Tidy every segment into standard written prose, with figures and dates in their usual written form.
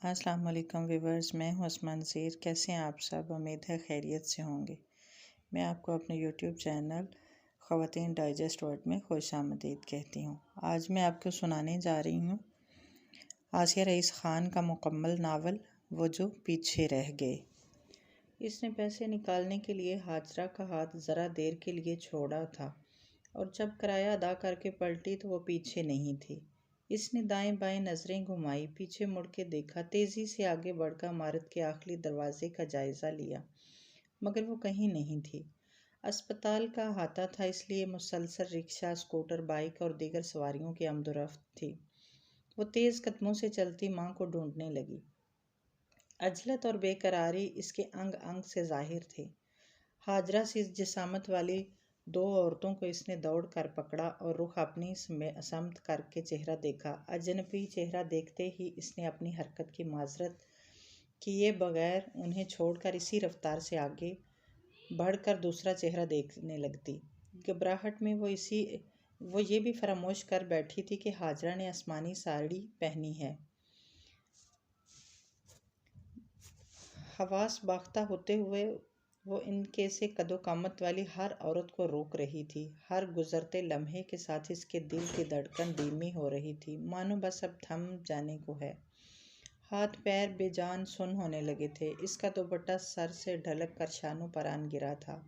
السلام علیکم ویورز، میں ہوں عثمان نذیر۔ کیسے ہیں آپ سب؟ امید ہے خیریت سے ہوں گے۔ میں آپ کو اپنے یوٹیوب چینل خواتین ڈائجسٹ ورڈ میں خوش آمدید کہتی ہوں۔ آج میں آپ کو سنانے جا رہی ہوں آسیہ رئیس خان کا مکمل ناول وہ جو پیچھے رہ گئے۔ اس نے پیسے نکالنے کے لیے حاجرہ کا ہاتھ ذرا دیر کے لیے چھوڑا تھا اور جب کرایہ ادا کر کے پلٹی تو وہ پیچھے نہیں تھی۔ اس نے دائیں بائیں نظریں گھمائی، پیچھے مڑ کے دیکھا، تیزی سے آگے بڑھ کر عمارت کے آخری دروازے کا جائزہ لیا، مگر وہ کہیں نہیں تھی۔ اسپتال کا احاطہ تھا، اس لیے مسلسل رکشہ، اسکوٹر، بائیک اور دیگر سواریوں کی آمد و رفت تھی۔ وہ تیز قدموں سے چلتی ماں کو ڈھونڈنے لگی۔ عجلت اور بے قراری اس کے انگ انگ سے ظاہر تھے۔ حاجرہ سی جسامت والی دو عورتوں کو اس نے دوڑ کر پکڑا اور رخ اپنی سمت کر کے چہرہ دیکھا۔ اجنبی چہرہ دیکھتے ہی اس نے اپنی حرکت کی معذرت کیے بغیر انہیں چھوڑ کر اسی رفتار سے آگے بڑھ کر دوسرا چہرہ دیکھنے لگتی۔ گھبراہٹ میں وہ یہ بھی فراموش کر بیٹھی تھی کہ حاجرہ نے آسمانی ساڑی پہنی ہے۔ حواس باختہ ہوتے ہوئے وہ ان کے سے قد و قامت والی ہر عورت کو روک رہی تھی۔ ہر گزرتے لمحے کے ساتھ اس کے دل کی دھڑکن دھیمی ہو رہی تھی، مانو بس اب تھم جانے کو ہے۔ ہاتھ پیر بے جان سن ہونے لگے تھے۔ اس کا دوپٹہ سر سے ڈھلک کر شانوں پر آن گرا تھا۔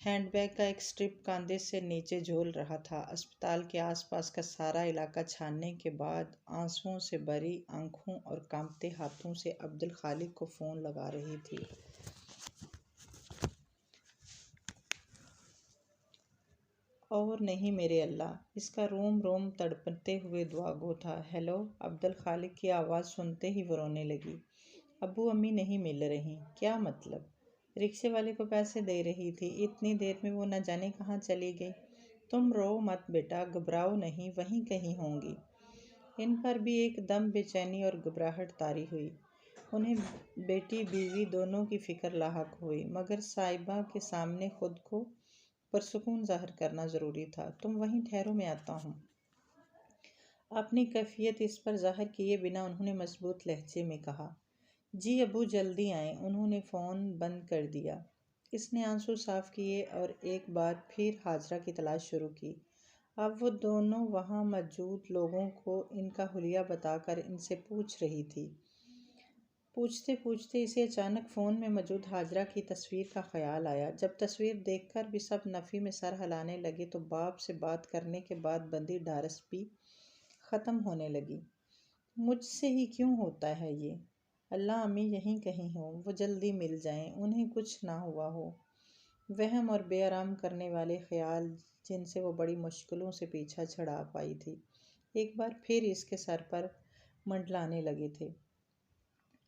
ہینڈ بیگ کا ایک اسٹرپ کاندھے سے نیچے جھول رہا تھا۔ اسپتال کے آس پاس کا سارا علاقہ چھاننے کے بعد آنسوؤں سے بھری آنکھوں اور کانپتے ہاتھوں سے عبدالخالق کو فون لگا رہی تھی۔ اور نہیں میرے اللہ، اس کا روم روم تڑپتے ہوئے دعا گو تھا۔ ہیلو! عبدالخالق کی آواز سنتے ہی وہ رونے لگی۔ ابو امی نہیں مل رہی۔ کیا مطلب؟ رکشے والے کو پیسے دے رہی تھی، اتنی دیر میں وہ نہ جانے کہاں چلی گئی۔ تم رو مت بیٹا، گھبراؤ نہیں، وہیں کہیں ہوں گی۔ ان پر بھی ایک دم بے چینی اور گھبراہٹ طاری ہوئی۔ انہیں بیٹی بیوی دونوں کی فکر لاحق ہوئی، مگر صاحبہ کے سامنے خود کو پرسکون ظاہر کرنا ضروری تھا۔ تم وہیں ٹھہرو، میں آتا ہوں۔ اپنی کیفیت اس پر ظاہر کیے بنا انہوں نے مضبوط لہجے میں کہا۔ جی ابو جلدی آئیں۔ انہوں نے فون بند کر دیا۔ اس نے آنسو صاف کیے اور ایک بار پھر حاجرہ کی تلاش شروع کی۔ اب وہ دونوں وہاں موجود لوگوں کو ان کا حلیہ بتا کر ان سے پوچھ رہی تھی۔ پوچھتے پوچھتے اسے اچانک فون میں موجود حاجرہ کی تصویر کا خیال آیا۔ جب تصویر دیکھ کر بھی سب نفی میں سر ہلانے لگے تو باپ سے بات کرنے کے بعد بندی ڈھارس بھی ختم ہونے لگی۔ مجھ سے ہی کیوں ہوتا ہے یہ؟ اللہ امی یہیں کہیں ہوں، وہ جلدی مل جائیں، انہیں کچھ نہ ہوا ہو۔ وہم اور بے آرام کرنے والے خیال جن سے وہ بڑی مشکلوں سے پیچھا چھڑا پائی تھی، ایک بار پھر اس کے سر پر منڈلانے لگے تھے۔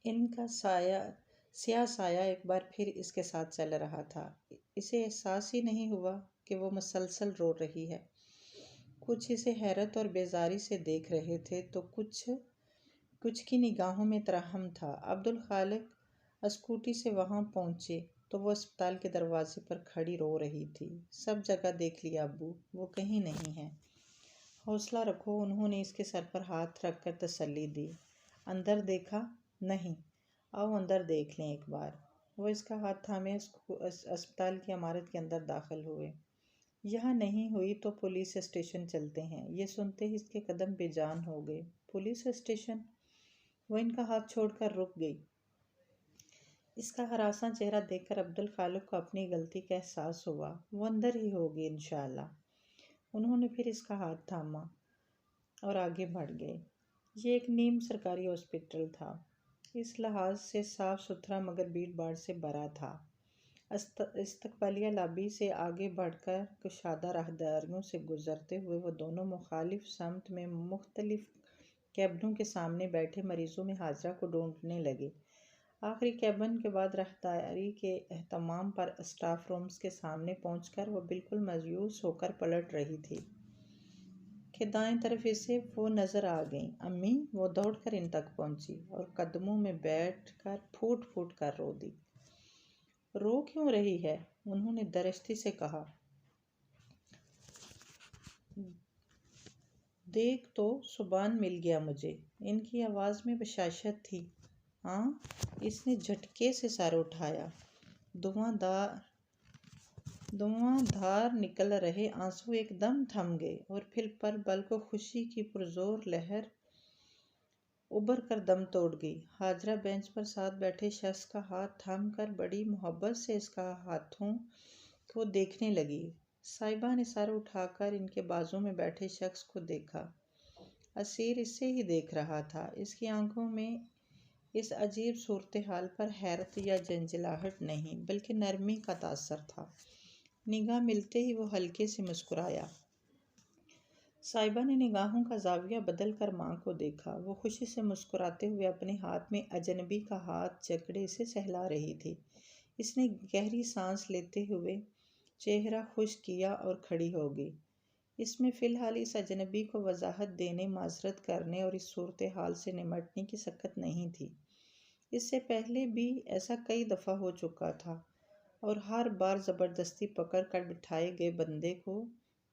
ان کا سیاہ سایہ ایک بار پھر اس کے ساتھ چل رہا تھا۔ اسے احساس ہی نہیں ہوا کہ وہ مسلسل رو رہی ہے۔ کچھ اسے حیرت اور بیزاری سے دیکھ رہے تھے تو کچھ کی نگاہوں میں ترحم تھا۔ عبدالخالق اسکوٹی سے وہاں پہنچے تو وہ اسپتال کے دروازے پر کھڑی رو رہی تھی۔ سب جگہ دیکھ لیا ابو، وہ کہیں نہیں ہے۔ حوصلہ رکھو، انہوں نے اس کے سر پر ہاتھ رکھ کر تسلی دی۔ اندر دیکھا؟ نہیں۔ آؤ اندر دیکھ لیں ایک بار۔ وہ اس کا ہاتھ تھامے اسپتال کی عمارت کے اندر داخل ہوئے۔ یہاں نہیں ہوئی تو پولیس اسٹیشن چلتے ہیں۔ یہ سنتے ہی اس کے قدم بے جان ہو گئے۔ Police station? وہ ان کا ہاتھ چھوڑ کر رک گئی۔ اس کا ہراساں چہرہ دیکھ کر عبدالخالق کو اپنی غلطی کا احساس ہوا۔ وہ اندر ہی ہوگی انشاءاللہ۔ انہوں نے پھر اس کا ہاتھ تھاما اور آگے بڑھ گئے۔ یہ ایک نیم سرکاری ہاسپٹل تھا، اس لحاظ سے صاف ستھرا مگر بھیڑ بھاڑ سے بھرا تھا۔ استقبالیہ لابی سے آگے بڑھ کر کشادہ راہداریوں سے گزرتے ہوئے وہ دونوں مخالف سمت میں مختلف کیبنوں کے سامنے بیٹھے مریضوں میں حاجرہ کو ڈھونڈنے لگے۔ آخری کیبن کے بعد راہداری کے اہتمام پر اسٹاف رومز کے سامنے پہنچ کر وہ بالکل مایوس ہو کر پلٹ رہی تھی کہ دائیں طرف اسے وہ نظر آ گئیں۔ امی! وہ دوڑ کر ان تک پہنچی اور قدموں میں بیٹھ کر پھوٹ پھوٹ کر رو دی۔ رو کیوں رہی ہے؟ انہوں نے درشتی سے کہا۔ دیکھ تو سبحان مل گیا مجھے۔ ان کی آواز میں بشاشت تھی۔ ہاں؟ اس نے جھٹکے سے سر اٹھایا۔ دھواں دھار نکل رہے آنسو ایک دم تھم گئے اور پھر پر بل کو خوشی کی پرزور لہر ابھر کر دم توڑ گئی۔ ہاجرہ بینچ پر ساتھ بیٹھے شخص کا ہاتھ تھام کر بڑی محبت سے اس کا ہاتھوں کو دیکھنے لگی۔ صاحبہ نے سر اٹھا کر ان کے بازو میں بیٹھے شخص کو دیکھا۔ اسیر اسے ہی دیکھ رہا تھا۔ اس کی آنکھوں میں اس عجیب صورتحال پر حیرت یا جھنجھلاہٹ نہیں بلکہ نرمی کا تاثر تھا۔ نگاہ ملتے ہی وہ ہلکے سے مسکرایا۔ صاحبہ نے نگاہوں کا زاویہ بدل کر ماں کو دیکھا۔ وہ خوشی سے مسکراتے ہوئے اپنے ہاتھ میں اجنبی کا ہاتھ جکڑے سے سہلا رہی تھی۔ اس نے گہری سانس لیتے ہوئے چہرہ خشک کیا اور کھڑی ہو گئی۔ اس میں فی الحال اس اجنبی کو وضاحت دینے، معذرت کرنے اور اس صورتحال سے نمٹنے کی سکت نہیں تھی۔ اس سے پہلے بھی ایسا کئی دفعہ ہو چکا تھا اور ہر بار زبردستی پکڑ کر بٹھائے گئے بندے کو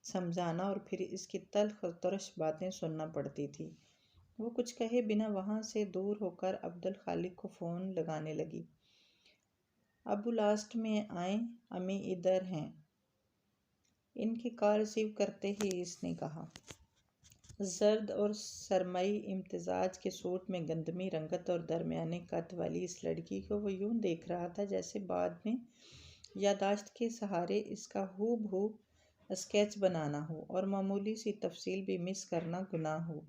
سمجھانا اور پھر اس کی تلخ اور ترش باتیں سننا پڑتی تھی۔ وہ کچھ کہے بنا وہاں سے دور ہو کر عبدالخالق کو فون لگانے لگی۔ ابو لاسٹ میں آئیں، امی ادھر ہیں۔ ان کی کال ریسیو کرتے ہی اس نے کہا۔ زرد اور سرمئی امتزاج کے سوٹ میں گندمی رنگت اور درمیانے قد والی اس لڑکی کو وہ یوں دیکھ رہا تھا جیسے بعد میں یادداشت کے سہارے اس کا ہو بہو اسکیچ بنانا ہو اور معمولی سی تفصیل بھی مس کرنا گناہ ہو۔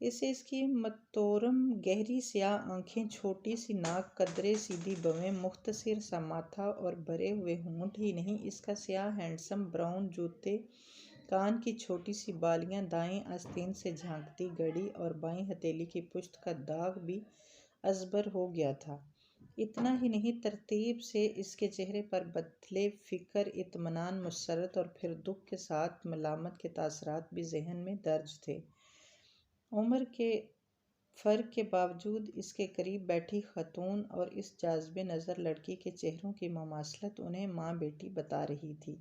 اسے اس کی متورم گہری سیاہ آنکھیں، چھوٹی سی ناک، قدرے سیدھی بویں، مختصر سا ماتھا اور بھرے ہوئے ہونٹ ہی نہیں، اس کا سیاہ ہینڈسم براؤن جوتے، کان کی چھوٹی سی بالیاں، دائیں آستین سے جھانکتی گھڑی اور بائیں ہتھیلی کی پشت کا داغ بھی ازبر ہو گیا تھا۔ اتنا ہی نہیں، ترتیب سے اس کے چہرے پر بدلے فکر، اطمینان، مسرت اور پھر دکھ کے ساتھ ملامت کے تاثرات بھی ذہن میں درج تھے۔ عمر کے فرق کے باوجود اس کے قریب بیٹھی خاتون اور اس جاذب نظر لڑکی کے چہروں کی مماثلت انہیں ماں بیٹی بتا رہی تھی۔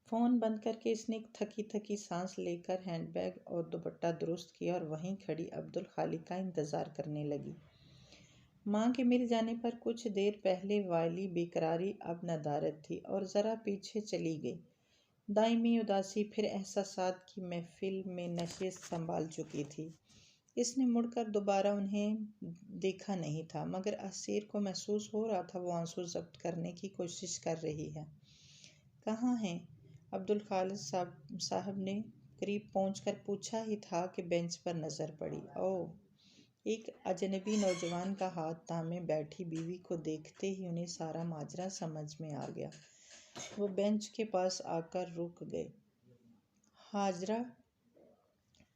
فون بند کر کے اس نے ایک تھکی تھکی سانس لے کر ہینڈ بیگ اور دوپٹہ درست کیا اور وہیں کھڑی عبدالخالق کا انتظار کرنے لگی۔ ماں کے مل جانے پر کچھ دیر پہلے والی بیقراری اب ندارت تھی اور ذرا پیچھے چلی گئی۔ دائمی اداسی پھر احساسات کی محفل میں نشست سنبھال چکی تھی۔ اس نے مڑ کر دوبارہ انہیں دیکھا نہیں تھا، مگر اسیر کو محسوس ہو رہا تھا وہ آنسو ضبط کرنے کی کوشش کر رہی ہے۔ کہاں ہیں؟ عبدالخالق صاحب نے قریب پہنچ کر پوچھا ہی تھا کہ بینچ پر نظر پڑی۔ اوہ! ایک اجنبی نوجوان کا ہاتھ تھامے بیٹھی بیوی کو دیکھتے ہی انہیں سارا ماجرا سمجھ میں آ گیا۔ وہ بینچ کے پاس آ کر رک گئے۔ ہاجرہ،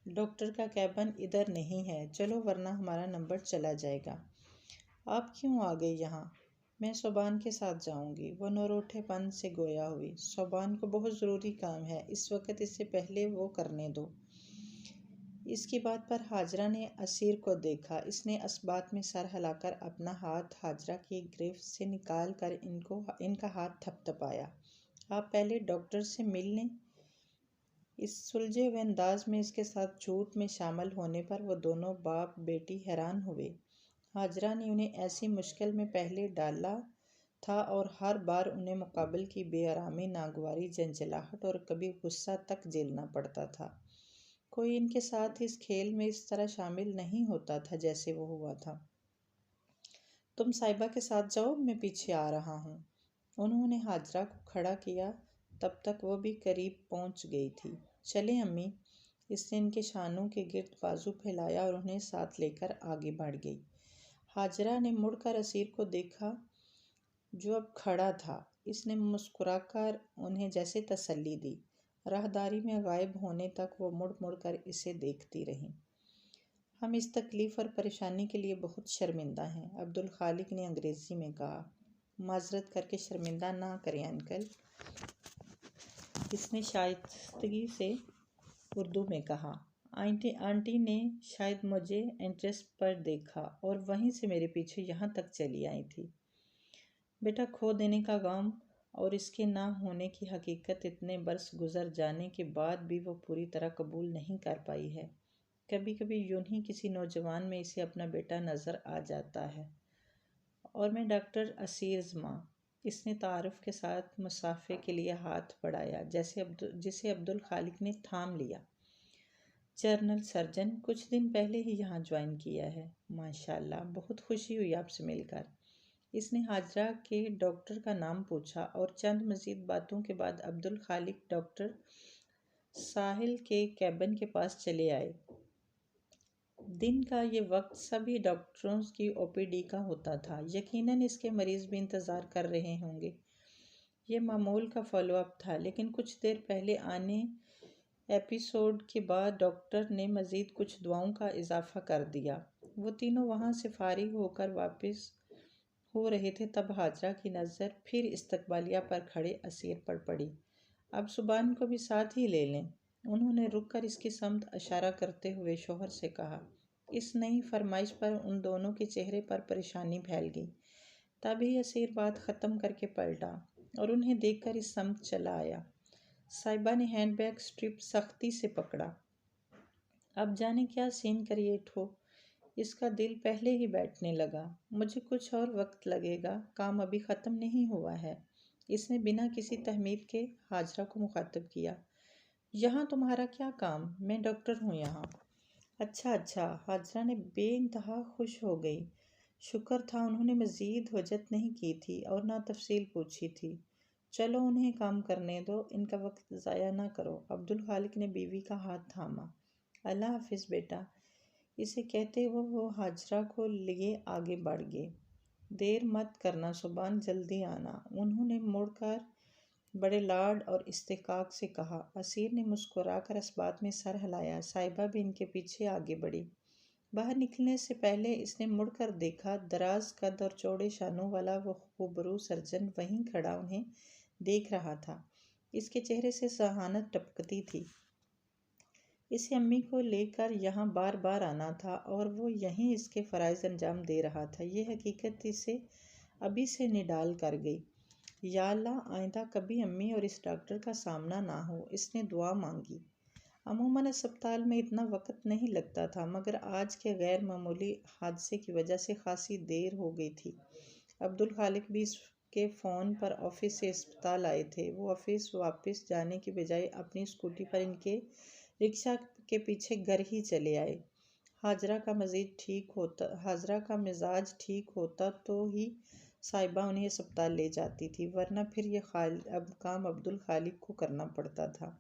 ڈاکٹر کا کیبن ادھر نہیں ہے، چلو ورنہ ہمارا نمبر چلا جائے گا۔ آپ کیوں آ گئے یہاں؟ میں سبحان کے ساتھ جاؤں گی، وہ نروٹھے پن سے گویا ہوئی۔ سبحان کو بہت ضروری کام ہے، اس وقت اس سے پہلے وہ کرنے دو۔ اس کی بات پر ہاجرہ نے اسیر کو دیکھا۔ اس نے اثبات میں سر ہلا کر اپنا ہاتھ ہاجرہ کی گرفت سے نکال کر ان کا ہاتھ تھپ تھپایا۔ آپ پہلے ڈاکٹر سے مل لیں۔ اس سلجھے ہوئے انداز میں اس کے ساتھ جھوٹ میں شامل ہونے پر وہ دونوں باپ بیٹی حیران ہوئے۔ ہاجرہ نے انہیں ایسی مشکل میں پہلے ڈالا تھا اور ہر بار انہیں مقابل کی بے آرامی، ناگواری، جھنجھلاہٹ اور کبھی غصہ تک جھیلنا پڑتا تھا۔ کوئی ان کے ساتھ اس کھیل میں اس طرح شامل نہیں ہوتا تھا جیسے وہ ہوا تھا۔ تم صاحبہ کے ساتھ جاؤ، میں پیچھے آ رہا ہوں۔ انہوں نے ہاجرہ کو کھڑا کیا، تب تک وہ بھی قریب پہنچ گئی تھی۔ چلیں امی۔ اس نے ان کے شانوں کے گرد بازو پھیلایا اور انہیں ساتھ لے کر آگے بڑھ گئی۔ ہاجرہ نے مڑ کر اسیر کو دیکھا جو اب کھڑا تھا۔ اس نے مسکرا کر انہیں جیسے تسلی دی۔ راہداری میں غائب ہونے تک وہ مڑ مڑ کر اسے دیکھتی رہیں۔ ہم اس تکلیف اور پریشانی کے لیے بہت شرمندہ ہیں، عبدالخالق نے انگریزی میں کہا۔ معذرت کر کے شرمندہ نہ کریں انکل، اس نے شائستگی سے اردو میں کہا۔ آنٹی نے شاید مجھے انٹریس پر دیکھا اور وہیں سے میرے پیچھے یہاں تک چلی آئی تھی۔ بیٹا، کھو دینے کا غم اور اس کے نہ ہونے کی حقیقت اتنے برس گزر جانے کے بعد بھی وہ پوری طرح قبول نہیں کر پائی ہے۔ کبھی کبھی یوں ہی کسی نوجوان میں اسے اپنا بیٹا نظر آ جاتا ہے۔ اور میں ڈاکٹر اسیرز ماں۔ اس نے تعارف کے ساتھ مصافحے کے لیے ہاتھ بڑھایا جسے عبدالخالق نے تھام لیا۔ جنرل سرجن، کچھ دن پہلے ہی یہاں جوائن کیا ہے۔ ماشاءاللہ، بہت خوشی ہوئی آپ سے مل کر۔ اس نے حاجرہ کے ڈاکٹر کا نام پوچھا اور چند مزید باتوں کے بعد عبدالخالق ڈاکٹر ساحل کے کیبن کے پاس چلے آئے۔ دن کا یہ وقت سبھی ڈاکٹروں کی او پی ڈی کا ہوتا تھا۔ یقیناً اس کے مریض بھی انتظار کر رہے ہوں گے۔ یہ معمول کا فالو اپ تھا، لیکن کچھ دیر پہلے آنے ایپیسوڈ کے بعد ڈاکٹر نے مزید کچھ دعاؤں کا اضافہ کر دیا۔ وہ تینوں وہاں سے فارغ ہو کر واپس ہو رہے تھے، تب حاجرہ کی نظر پھر استقبالیہ پر کھڑے اسیر پر پڑی۔ اب سبحان کو بھی ساتھ ہی لے لیں، انہوں نے رک کر اس کی سمت اشارہ کرتے ہوئے شوہر سے کہا۔ اس نئی فرمائش پر ان دونوں کے چہرے پر پریشانی پھیل گئی۔ تبھی اسیر بات ختم کر کے پلٹا اور انہیں دیکھ کر اس سمت چلا آیا۔ صاحبہ نے ہینڈ بیگ اسٹرپ سختی سے پکڑا۔ اب جانے کیا سین کریٹ ہو، اس کا دل پہلے ہی بیٹھنے لگا۔ مجھے کچھ اور وقت لگے گا، کام ابھی ختم نہیں ہوا ہے۔ اس نے بنا کسی تہمید کے حاجرہ کو مخاطب کیا۔ یہاں تمہارا کیا کام؟ میں ڈاکٹر ہوں یہاں۔ اچھا، حاجرہ نے بے انتہا خوش ہو گئی۔ شکر تھا انہوں نے مزید حجت نہیں کی تھی اور نہ تفصیل پوچھی تھی۔ چلو انہیں کام کرنے دو، ان کا وقت ضائع نہ کرو۔ عبدالخالق نے بیوی کا ہاتھ تھاما۔ اللہ حافظ بیٹا، اسے کہتے ہوئے وہ حاجرہ کو لیے آگے بڑھ گئے۔ دیر مت کرنا سبحان، جلدی آنا، انہوں نے مڑ کر بڑے لاڈ اور استحقاق سے کہا۔ اسیر نے مسکرا کر اس بات میں سر ہلایا۔ صاحبہ بھی ان کے پیچھے آگے بڑھی۔ باہر نکلنے سے پہلے اس نے مڑ کر دیکھا، دراز قد اور چوڑے شانوں والا وہ خوبرو سرجن وہیں کھڑا انہیں دیکھ رہا تھا۔ اس کے چہرے سے ذہانت ٹپکتی تھی۔ اسے امی کو لے کر یہاں بار بار آنا تھا اور وہ یہیں اس کے فرائض انجام دے رہا تھا۔ یہ حقیقت اسے ابھی سے نڈال کر گئی۔ یا اللہ، آئندہ کبھی امی اور اس ڈاکٹر کا سامنا نہ ہو، اس نے دعا مانگی۔ عموماً اسپتال میں اتنا وقت نہیں لگتا تھا، مگر آج کے غیر معمولی حادثے کی وجہ سے خاصی دیر ہو گئی تھی۔ عبدالخالق بھی اس کے فون پر آفس سے اسپتال آئے تھے۔ وہ آفس واپس جانے کی بجائے اپنی اسکوٹی پر ان کے رکشہ کے پیچھے گھر ہی چلے آئے۔ حاجرہ کا مزاج ٹھیک ہوتا تو ہی صاحبہ انہیں اسپتال لے جاتی تھی، ورنہ پھر یہ کام عبدالخالق کو کرنا پڑتا تھا۔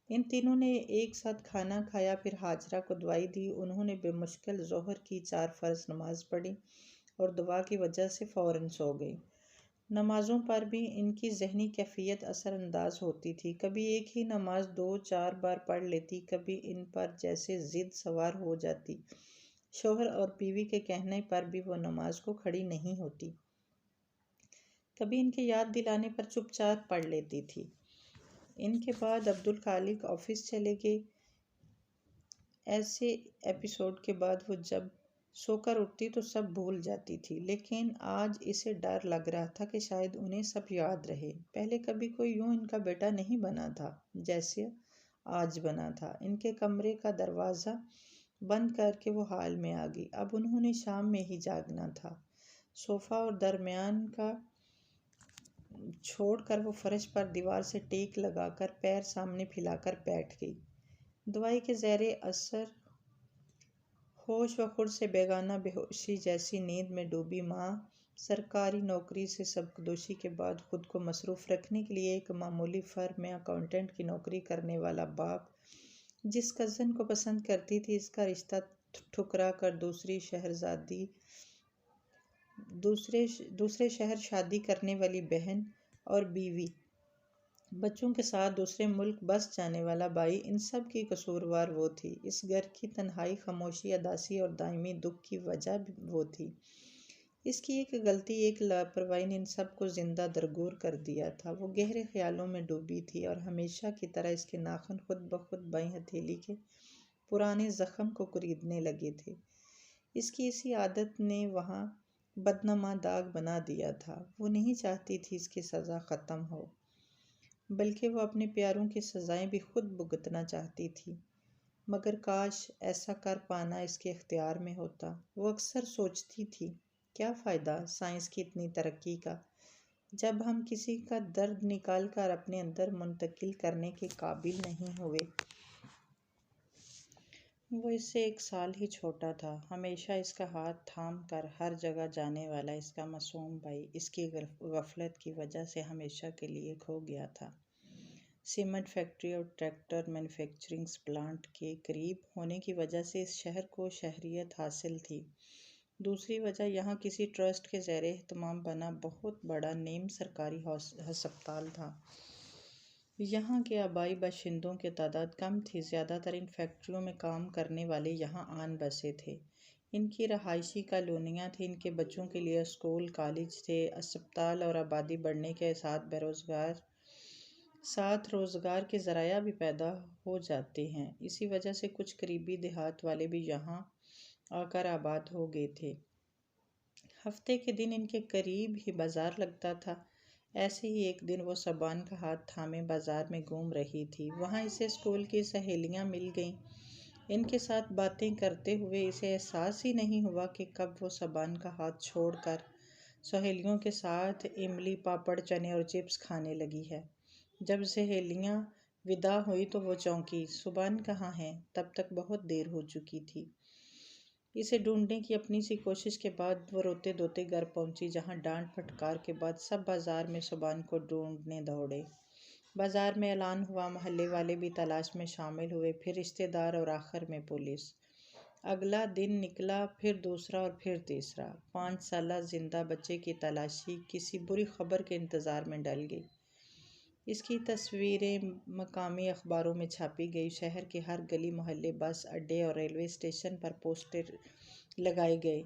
ان تینوں نے ایک ساتھ کھانا کھایا، پھر حاجرہ کو دوائی دی۔ انہوں نے بے مشکل ظہر کی 4 فرض نماز پڑھی اور دعا کی وجہ سے فوراً سو گئی۔ نمازوں پر بھی ان کی ذہنی کیفیت اثر انداز ہوتی تھی۔ کبھی ایک ہی نماز 2-4 بار پڑھ لیتی، کبھی ان پر جیسے ضد سوار ہو جاتی۔ شوہر اور بیوی کے کہنے پر بھی وہ نماز کو کھڑی نہیں ہوتی۔ کبھی ان کے یاد دلانے پر چپ چاپ پڑھ لیتی تھی۔ ان کے بعد عبدالخالق آفس چلے گئے۔ ایسے ایپیسوڈ کے بعد وہ جب سو کر اٹھتی تو سب بھول جاتی تھی، لیکن آج اسے ڈر لگ رہا تھا کہ شاید انہیں سب یاد رہے۔ پہلے کبھی کوئی یوں ان کا بیٹا نہیں بنا تھا جیسے آج بنا تھا۔ ان کے کمرے کا دروازہ بند کر کے وہ ہال میں آ گئی۔ اب انہوں نے شام میں ہی جاگنا تھا۔ صوفہ اور درمیان کا چھوڑ کر وہ فرش پر دیوار سے ٹیک لگا کر پیر سامنے پھیلا کر بیٹھ گئی۔ دوائی کے زیر اثر ہوش و خرد سے بیگانہ بے ہوشی جیسی نیند میں ڈوبی ماں، سرکاری نوکری سے سبکدوشی کے بعد خود کو مصروف رکھنے کے لیے ایک معمولی فرم میں اکاؤنٹنٹ کی نوکری کرنے والا باپ، جس کزن کو پسند کرتی تھی، اس کا رشتہ ٹھکرا کر دوسرے شہر شادی کرنے والی بہن اور بیوی، بچوں کے ساتھ دوسرے ملک بس جانے والا بھائی، ان سب کی قصوروار وہ تھی۔ اس گھر کی تنہائی، خاموشی، اداسی اور دائمی دکھ کی وجہ وہ تھی۔ اس کی ایک غلطی، ایک لاپرواہی نے ان سب کو زندہ درگور کر دیا تھا۔ وہ گہرے خیالوں میں ڈوبی تھی اور ہمیشہ کی طرح اس کے ناخن خود بخود بائیں ہتھیلی کے پرانے زخم کو کریدنے لگے تھے۔ اس کی اسی عادت نے وہاں بدنما داغ بنا دیا تھا۔ وہ نہیں چاہتی تھی اس کی سزا ختم ہو، بلکہ وہ اپنے پیاروں کی سزائیں بھی خود بھگتنا چاہتی تھی، مگر کاش ایسا کر پانا اس کے اختیار میں ہوتا۔ وہ اکثر سوچتی تھی، کیا فائدہ سائنس کی اتنی ترقی کا، جب ہم کسی کا درد نکال کر اپنے اندر منتقل کرنے کے قابل نہیں ہوئے۔ وہ اس سے 1 سال ہی چھوٹا تھا، ہمیشہ اس کا ہاتھ تھام کر ہر جگہ جانے والا اس کا معصوم بھائی اس کی غفلت کی وجہ سے ہمیشہ کے لیے کھو گیا تھا۔ سیمنٹ فیکٹری اور ٹریکٹر مینوفیکچرنگ پلانٹ کے قریب ہونے کی وجہ سے اس شہر کو شہریت حاصل تھی۔ دوسری وجہ یہاں کسی ٹرسٹ کے زیر اہتمام بنا بہت بڑا نیم سرکاری ہسپتال تھا۔ یہاں کے آبائی باشندوں کی تعداد کم تھی، زیادہ تر ان فیکٹریوں میں کام کرنے والے یہاں آن بسے تھے۔ ان کی رہائشی کالونیاں تھیں، ان کے بچوں کے لیے اسکول، کالج تھے۔ اسپتال اور آبادی بڑھنے کے ساتھ روزگار کے ذرائع بھی پیدا ہو جاتے ہیں۔ اسی وجہ سے کچھ قریبی دیہات والے بھی یہاں آ کر آباد ہو گئے تھے۔ ہفتے کے دن ان کے قریب ہی بازار لگتا تھا۔ ایسے ہی ایک دن وہ صبان کا ہاتھ تھامے بازار میں گھوم رہی تھی، وہاں اسے اسکول کی سہیلیاں مل گئیں۔ ان کے ساتھ باتیں کرتے ہوئے اسے احساس ہی نہیں ہوا کہ کب وہ صبان کا ہاتھ چھوڑ کر سہیلیوں کے ساتھ املی، پاپڑ، چنے اور چپس کھانے لگی ہے۔ جب سہیلیاں وداع ہوئی تو وہ چونکی، صبان کہاں ہے؟ تب تک بہت دیر ہو چکی تھی۔ اسے ڈھونڈنے کی اپنی سی کوشش کے بعد وہ روتے دھوتے گھر پہنچی، جہاں ڈانٹ پھٹکار کے بعد سب بازار میں صبان کو ڈھونڈنے دوڑے۔ بازار میں اعلان ہوا، محلے والے بھی تلاش میں شامل ہوئے، پھر رشتے دار اور آخر میں پولیس۔ اگلا دن نکلا، پھر دوسرا اور پھر تیسرا۔ 5 سالہ زندہ بچے کی تلاشی کسی بری خبر کے انتظار میں ڈل گئی۔ اس کی تصویریں مقامی اخباروں میں چھاپی گئی، شہر کے ہر گلی محلے، بس اڈے اور ریلوے اسٹیشن پر پوسٹر لگائے گئے۔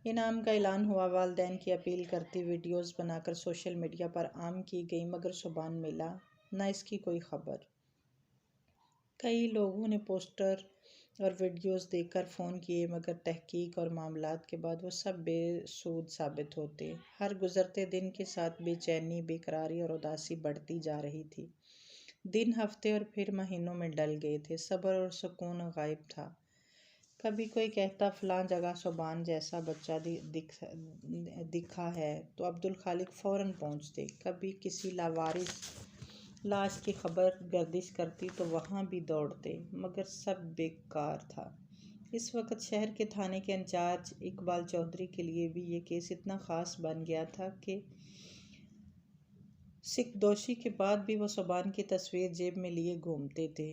انعام کا اعلان ہوا، والدین کی اپیل کرتی ویڈیوز بنا کر سوشل میڈیا پر عام کی گئیں، مگر صبان ملا نہ، اس کی کوئی خبر۔ کئی لوگوں نے پوسٹر اور ویڈیوز دیکھ کر فون کیے، مگر تحقیق اور معاملات کے بعد وہ سب بے سود ثابت ہوتے۔ ہر گزرتے دن کے ساتھ بے چینی، بے قراری اور اداسی بڑھتی جا رہی تھی۔ دن ہفتے اور پھر مہینوں میں ڈل گئے تھے، صبر اور سکون غائب تھا۔ کبھی کوئی کہتا فلاں جگہ صبان جیسا بچہ دکھا ہے تو عبدالخالق فوراً پہنچتے۔ کبھی کسی لاوارث لاش کی خبر گردش کرتی تو وہاں بھی دوڑتے، مگر سب بیکار تھا۔ اس وقت شہر کے تھانے کے انچارج اقبال چودھری کے لیے بھی یہ کیس اتنا خاص بن گیا تھا کہ سکدوشی کے بعد بھی وہ صبان کی تصویر جیب میں لیے گھومتے تھے۔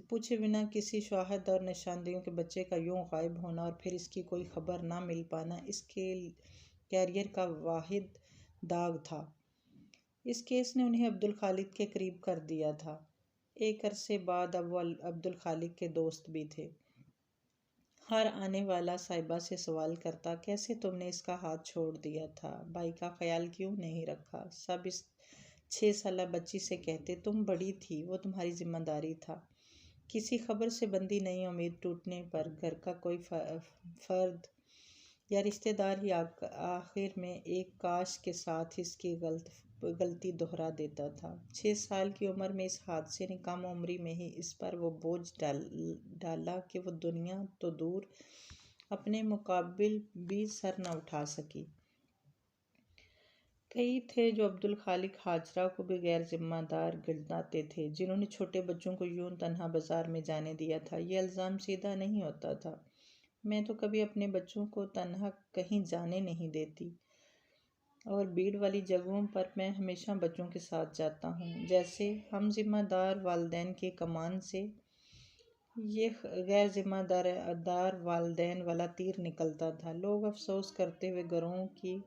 پوچھے بنا کسی شواہد اور نشاندہیوں کے بچے کا یوں غائب ہونا اور پھر اس کی کوئی خبر نہ مل پانا اس کے کیریئر کا واحد داغ تھا۔ اس کیس نے انہیں عبدالخالق کے قریب کر دیا تھا۔ ایک عرصے بعد اب وہ عبدالخالق کے دوست بھی تھے۔ ہر آنے والا صاحبہ سے سوال کرتا، کیسے تم نے اس کا ہاتھ چھوڑ دیا تھا؟ بھائی کا خیال کیوں نہیں رکھا؟ سب اس 6 سالہ بچی سے کہتے، تم بڑی تھی، وہ تمہاری ذمہ داری تھا۔ کسی خبر سے بندی نہیں، امید ٹوٹنے پر گھر کا کوئی فرد یا رشتہ دار ہی آخر میں ایک کاش کے ساتھ اس کی غلطی دہرا دیتا تھا۔ 6 سال کی عمر میں اس حادثے نے کم عمری میں ہی اس پر وہ بوجھ ڈالا کہ وہ دنیا تو دور، اپنے مقابل بھی سر نہ اٹھا سکی۔ کئی تھے جو عبدالخالق ہاجرہ کو بھی غیر ذمہ دار گرداتے تھے، جنہوں نے چھوٹے بچوں کو یوں تنہا بازار میں جانے دیا تھا۔ یہ الزام سیدھا نہیں ہوتا تھا، میں تو کبھی اپنے بچوں کو تنہا کہیں جانے نہیں دیتی، اور بھیڑ والی جگہوں پر میں ہمیشہ بچوں کے ساتھ جاتا ہوں۔ جیسے ہم ذمہ دار والدین کی کمان سے یہ غیر ذمہ دار والدین والا تیر نکلتا تھا۔ لوگ افسوس کرتے ہوئے گھروں کی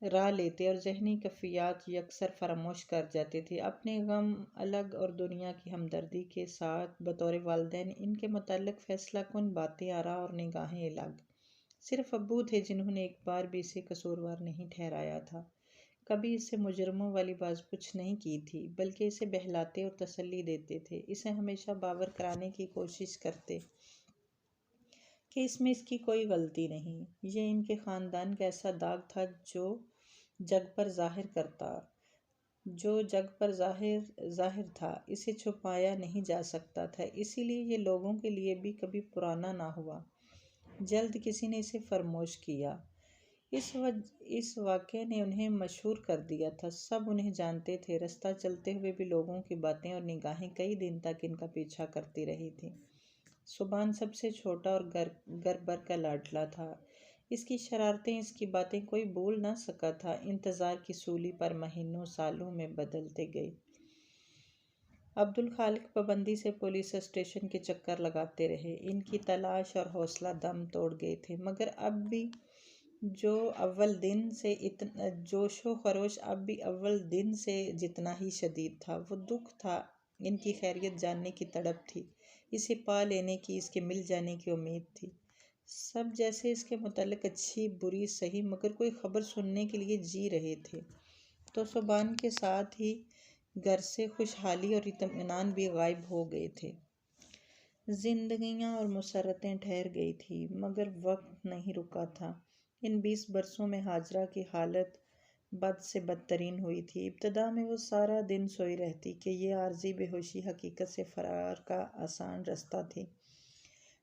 راہ لیتے اور ذہنی کیفیات یکسر فراموش کر جاتے تھے، اپنے غم الگ اور دنیا کی ہمدردی کے ساتھ۔ بطور والدین ان کے متعلق فیصلہ کن باتیں آرا اور نگاہیں الگ۔ صرف ابو تھے جنہوں نے ایک بار بھی اسے قصوروار نہیں ٹھہرایا تھا، کبھی اسے مجرموں والی باز پوچھ نہیں کی تھی، بلکہ اسے بہلاتے اور تسلی دیتے تھے، اسے ہمیشہ باور کرانے کی کوشش کرتے کہ اس میں اس کی کوئی غلطی نہیں، یہ ان کے خاندان کا ایسا داغ تھا جو جگ پر ظاہر تھا، اسے چھپایا نہیں جا سکتا تھا، اسی لیے یہ لوگوں کے لیے بھی کبھی پرانا نہ ہوا۔ جلد کسی نے اسے فراموش کیا۔ اس واقعے نے انہیں مشہور کر دیا تھا، سب انہیں جانتے تھے، رستہ چلتے ہوئے بھی لوگوں کی باتیں اور نگاہیں کئی دن تک ان کا پیچھا کرتی رہی تھیں۔ سبحان سب سے چھوٹا اور گھر بھر کا لاڈلا تھا، اس کی شرارتیں، اس کی باتیں کوئی بھول نہ سکا تھا۔ انتظار کی سولی پر مہینوں سالوں میں بدلتے گئے۔ عبدالخالق پابندی سے پولیس اسٹیشن کے چکر لگاتے رہے، ان کی تلاش اور حوصلہ دم توڑ گئے تھے، مگر اب بھی جوش و خروش اب بھی اول دن سے جتنا ہی شدید تھا۔ وہ دکھ تھا، ان کی خیریت جاننے کی تڑپ تھی، اسے پا لینے کی، اس کے مل جانے کی امید تھی۔ سب جیسے اس کے متعلق اچھی بری صحیح مگر کوئی خبر سننے کے لیے جی رہے تھے، تو سبحان کے ساتھ ہی گھر سے خوشحالی اور اطمینان بھی غائب ہو گئے تھے۔ زندگیاں اور مسرتیں ٹھہر گئی تھیں، مگر وقت نہیں رکا تھا۔ ان 20 برسوں میں ہاجرہ کی حالت بد سے بدترین ہوئی تھی۔ ابتدا میں وہ سارا دن سوئی رہتی کہ یہ عارضی بے ہوشی حقیقت سے فرار کا آسان رستہ تھی۔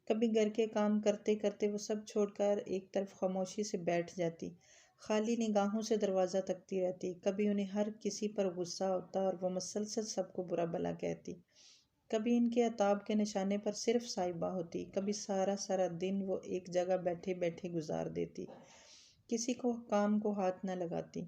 کبھی گھر کے کام کرتے کرتے وہ سب چھوڑ کر ایک طرف خاموشی سے بیٹھ جاتی، خالی نگاہوں سے دروازہ تکتی رہتی۔ کبھی انہیں ہر کسی پر غصہ ہوتا اور وہ مسلسل سب کو برا بھلا کہتی۔ کبھی ان کے عتاب کے نشانے پر صرف صاحبہ ہوتی، کبھی سارا دن وہ ایک جگہ بیٹھے بیٹھے گزار دیتی، کسی کو کام کو ہاتھ نہ لگاتی۔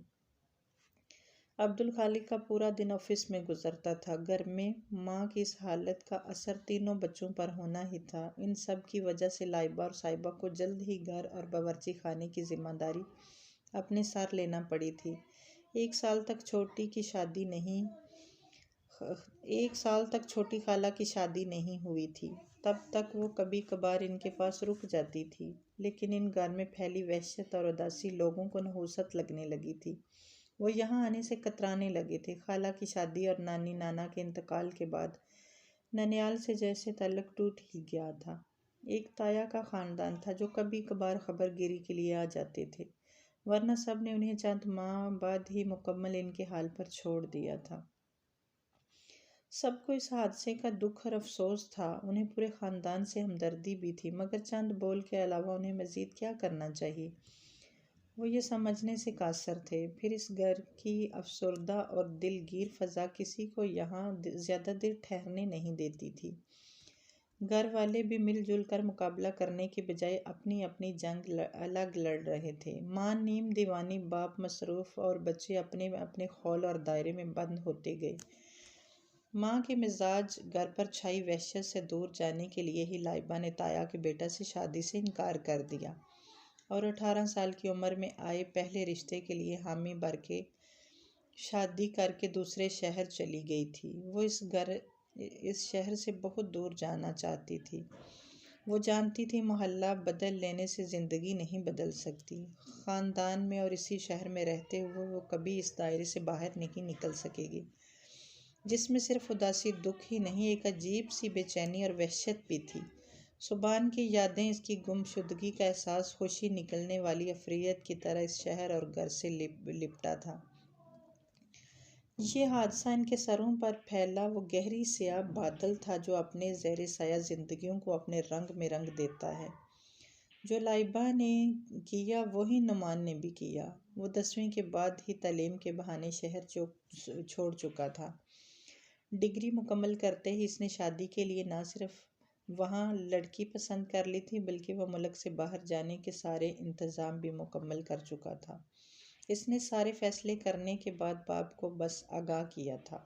عبدالخالق کا پورا دن آفس میں گزرتا تھا۔ گھر میں ماں کی اس حالت کا اثر تینوں بچوں پر ہونا ہی تھا۔ ان سب کی وجہ سے لائبہ اور صاحبہ کو جلد ہی گھر اور باورچی خانے کی ذمہ داری اپنے سر لینا پڑی تھی۔ 1 سال تک چھوٹی خالہ کی شادی نہیں ہوئی تھی، تب تک وہ کبھی کبھار ان کے پاس رک جاتی تھی، لیکن ان گھر میں پھیلی وحشت اور اداسی لوگوں کو نحوست لگنے لگی تھی۔ وہ یہاں آنے سے کترانے لگے تھے۔ خالہ کی شادی اور نانی نانا کے انتقال کے بعد ننیال سے جیسے تعلق ٹوٹ ہی گیا تھا۔ ایک تایا کا خاندان تھا جو کبھی کبھار خبر گیری کے لیے آ جاتے تھے، ورنہ سب نے انہیں چند ماہ بعد ہی مکمل ان کے حال پر چھوڑ دیا تھا۔ سب کو اس حادثے کا دکھ اور افسوس تھا، انہیں پورے خاندان سے ہمدردی بھی تھی، مگر چند بول کے علاوہ انہیں مزید کیا کرنا چاہیے، وہ یہ سمجھنے سے قاصر تھے۔ پھر اس گھر کی افسردہ اور دل گیر فضا کسی کو یہاں زیادہ دیر ٹھہرنے نہیں دیتی تھی۔ گھر والے بھی مل جل کر مقابلہ کرنے کے بجائے اپنی اپنی جنگ الگ لڑ رہے تھے۔ ماں نیم دیوانی، باپ مصروف اور بچے اپنے اپنے خول اور دائرے میں بند ہوتے گئے۔ ماں کے مزاج گھر پر چھائی وحشت سے دور جانے کے لیے ہی لائبہ نے تایا کے بیٹا سے شادی سے انکار کر دیا اور 18 سال کی عمر میں آئے پہلے رشتے کے لیے حامی بھر کے شادی کر کے دوسرے شہر چلی گئی تھی۔ وہ اس شہر سے بہت دور جانا چاہتی تھی۔ وہ جانتی تھی محلہ بدل لینے سے زندگی نہیں بدل سکتی۔ خاندان میں اور اسی شہر میں رہتے ہوئے وہ کبھی اس دائرے سے باہر نہیں نکل سکے گی، جس میں صرف اداسی دکھ ہی نہیں، ایک عجیب سی بے چینی اور وحشت بھی تھی۔ سبحان کی یادیں، اس کی گم شدگی کا احساس خوشی نکلنے والی افریت کی طرح اس شہر اور گھر سے لپٹا تھا۔ یہ حادثہ ان کے سروں پر پھیلا وہ گہری سیاہ بادل تھا جو اپنے زیر سایہ زندگیوں کو اپنے رنگ میں رنگ دیتا ہے۔ جو لائبہ نے کیا وہی نعمان نے بھی کیا۔ وہ 10ویں کے بعد ہی تعلیم کے بہانے شہر چھوڑ چکا تھا۔ ڈگری مکمل کرتے ہی اس نے شادی کے لیے نہ صرف وہاں لڑکی پسند کر لی تھی، بلکہ وہ ملک سے باہر جانے کے سارے انتظام بھی مکمل کر چکا تھا۔ اس نے سارے فیصلے کرنے کے بعد باپ کو بس آگاہ کیا تھا،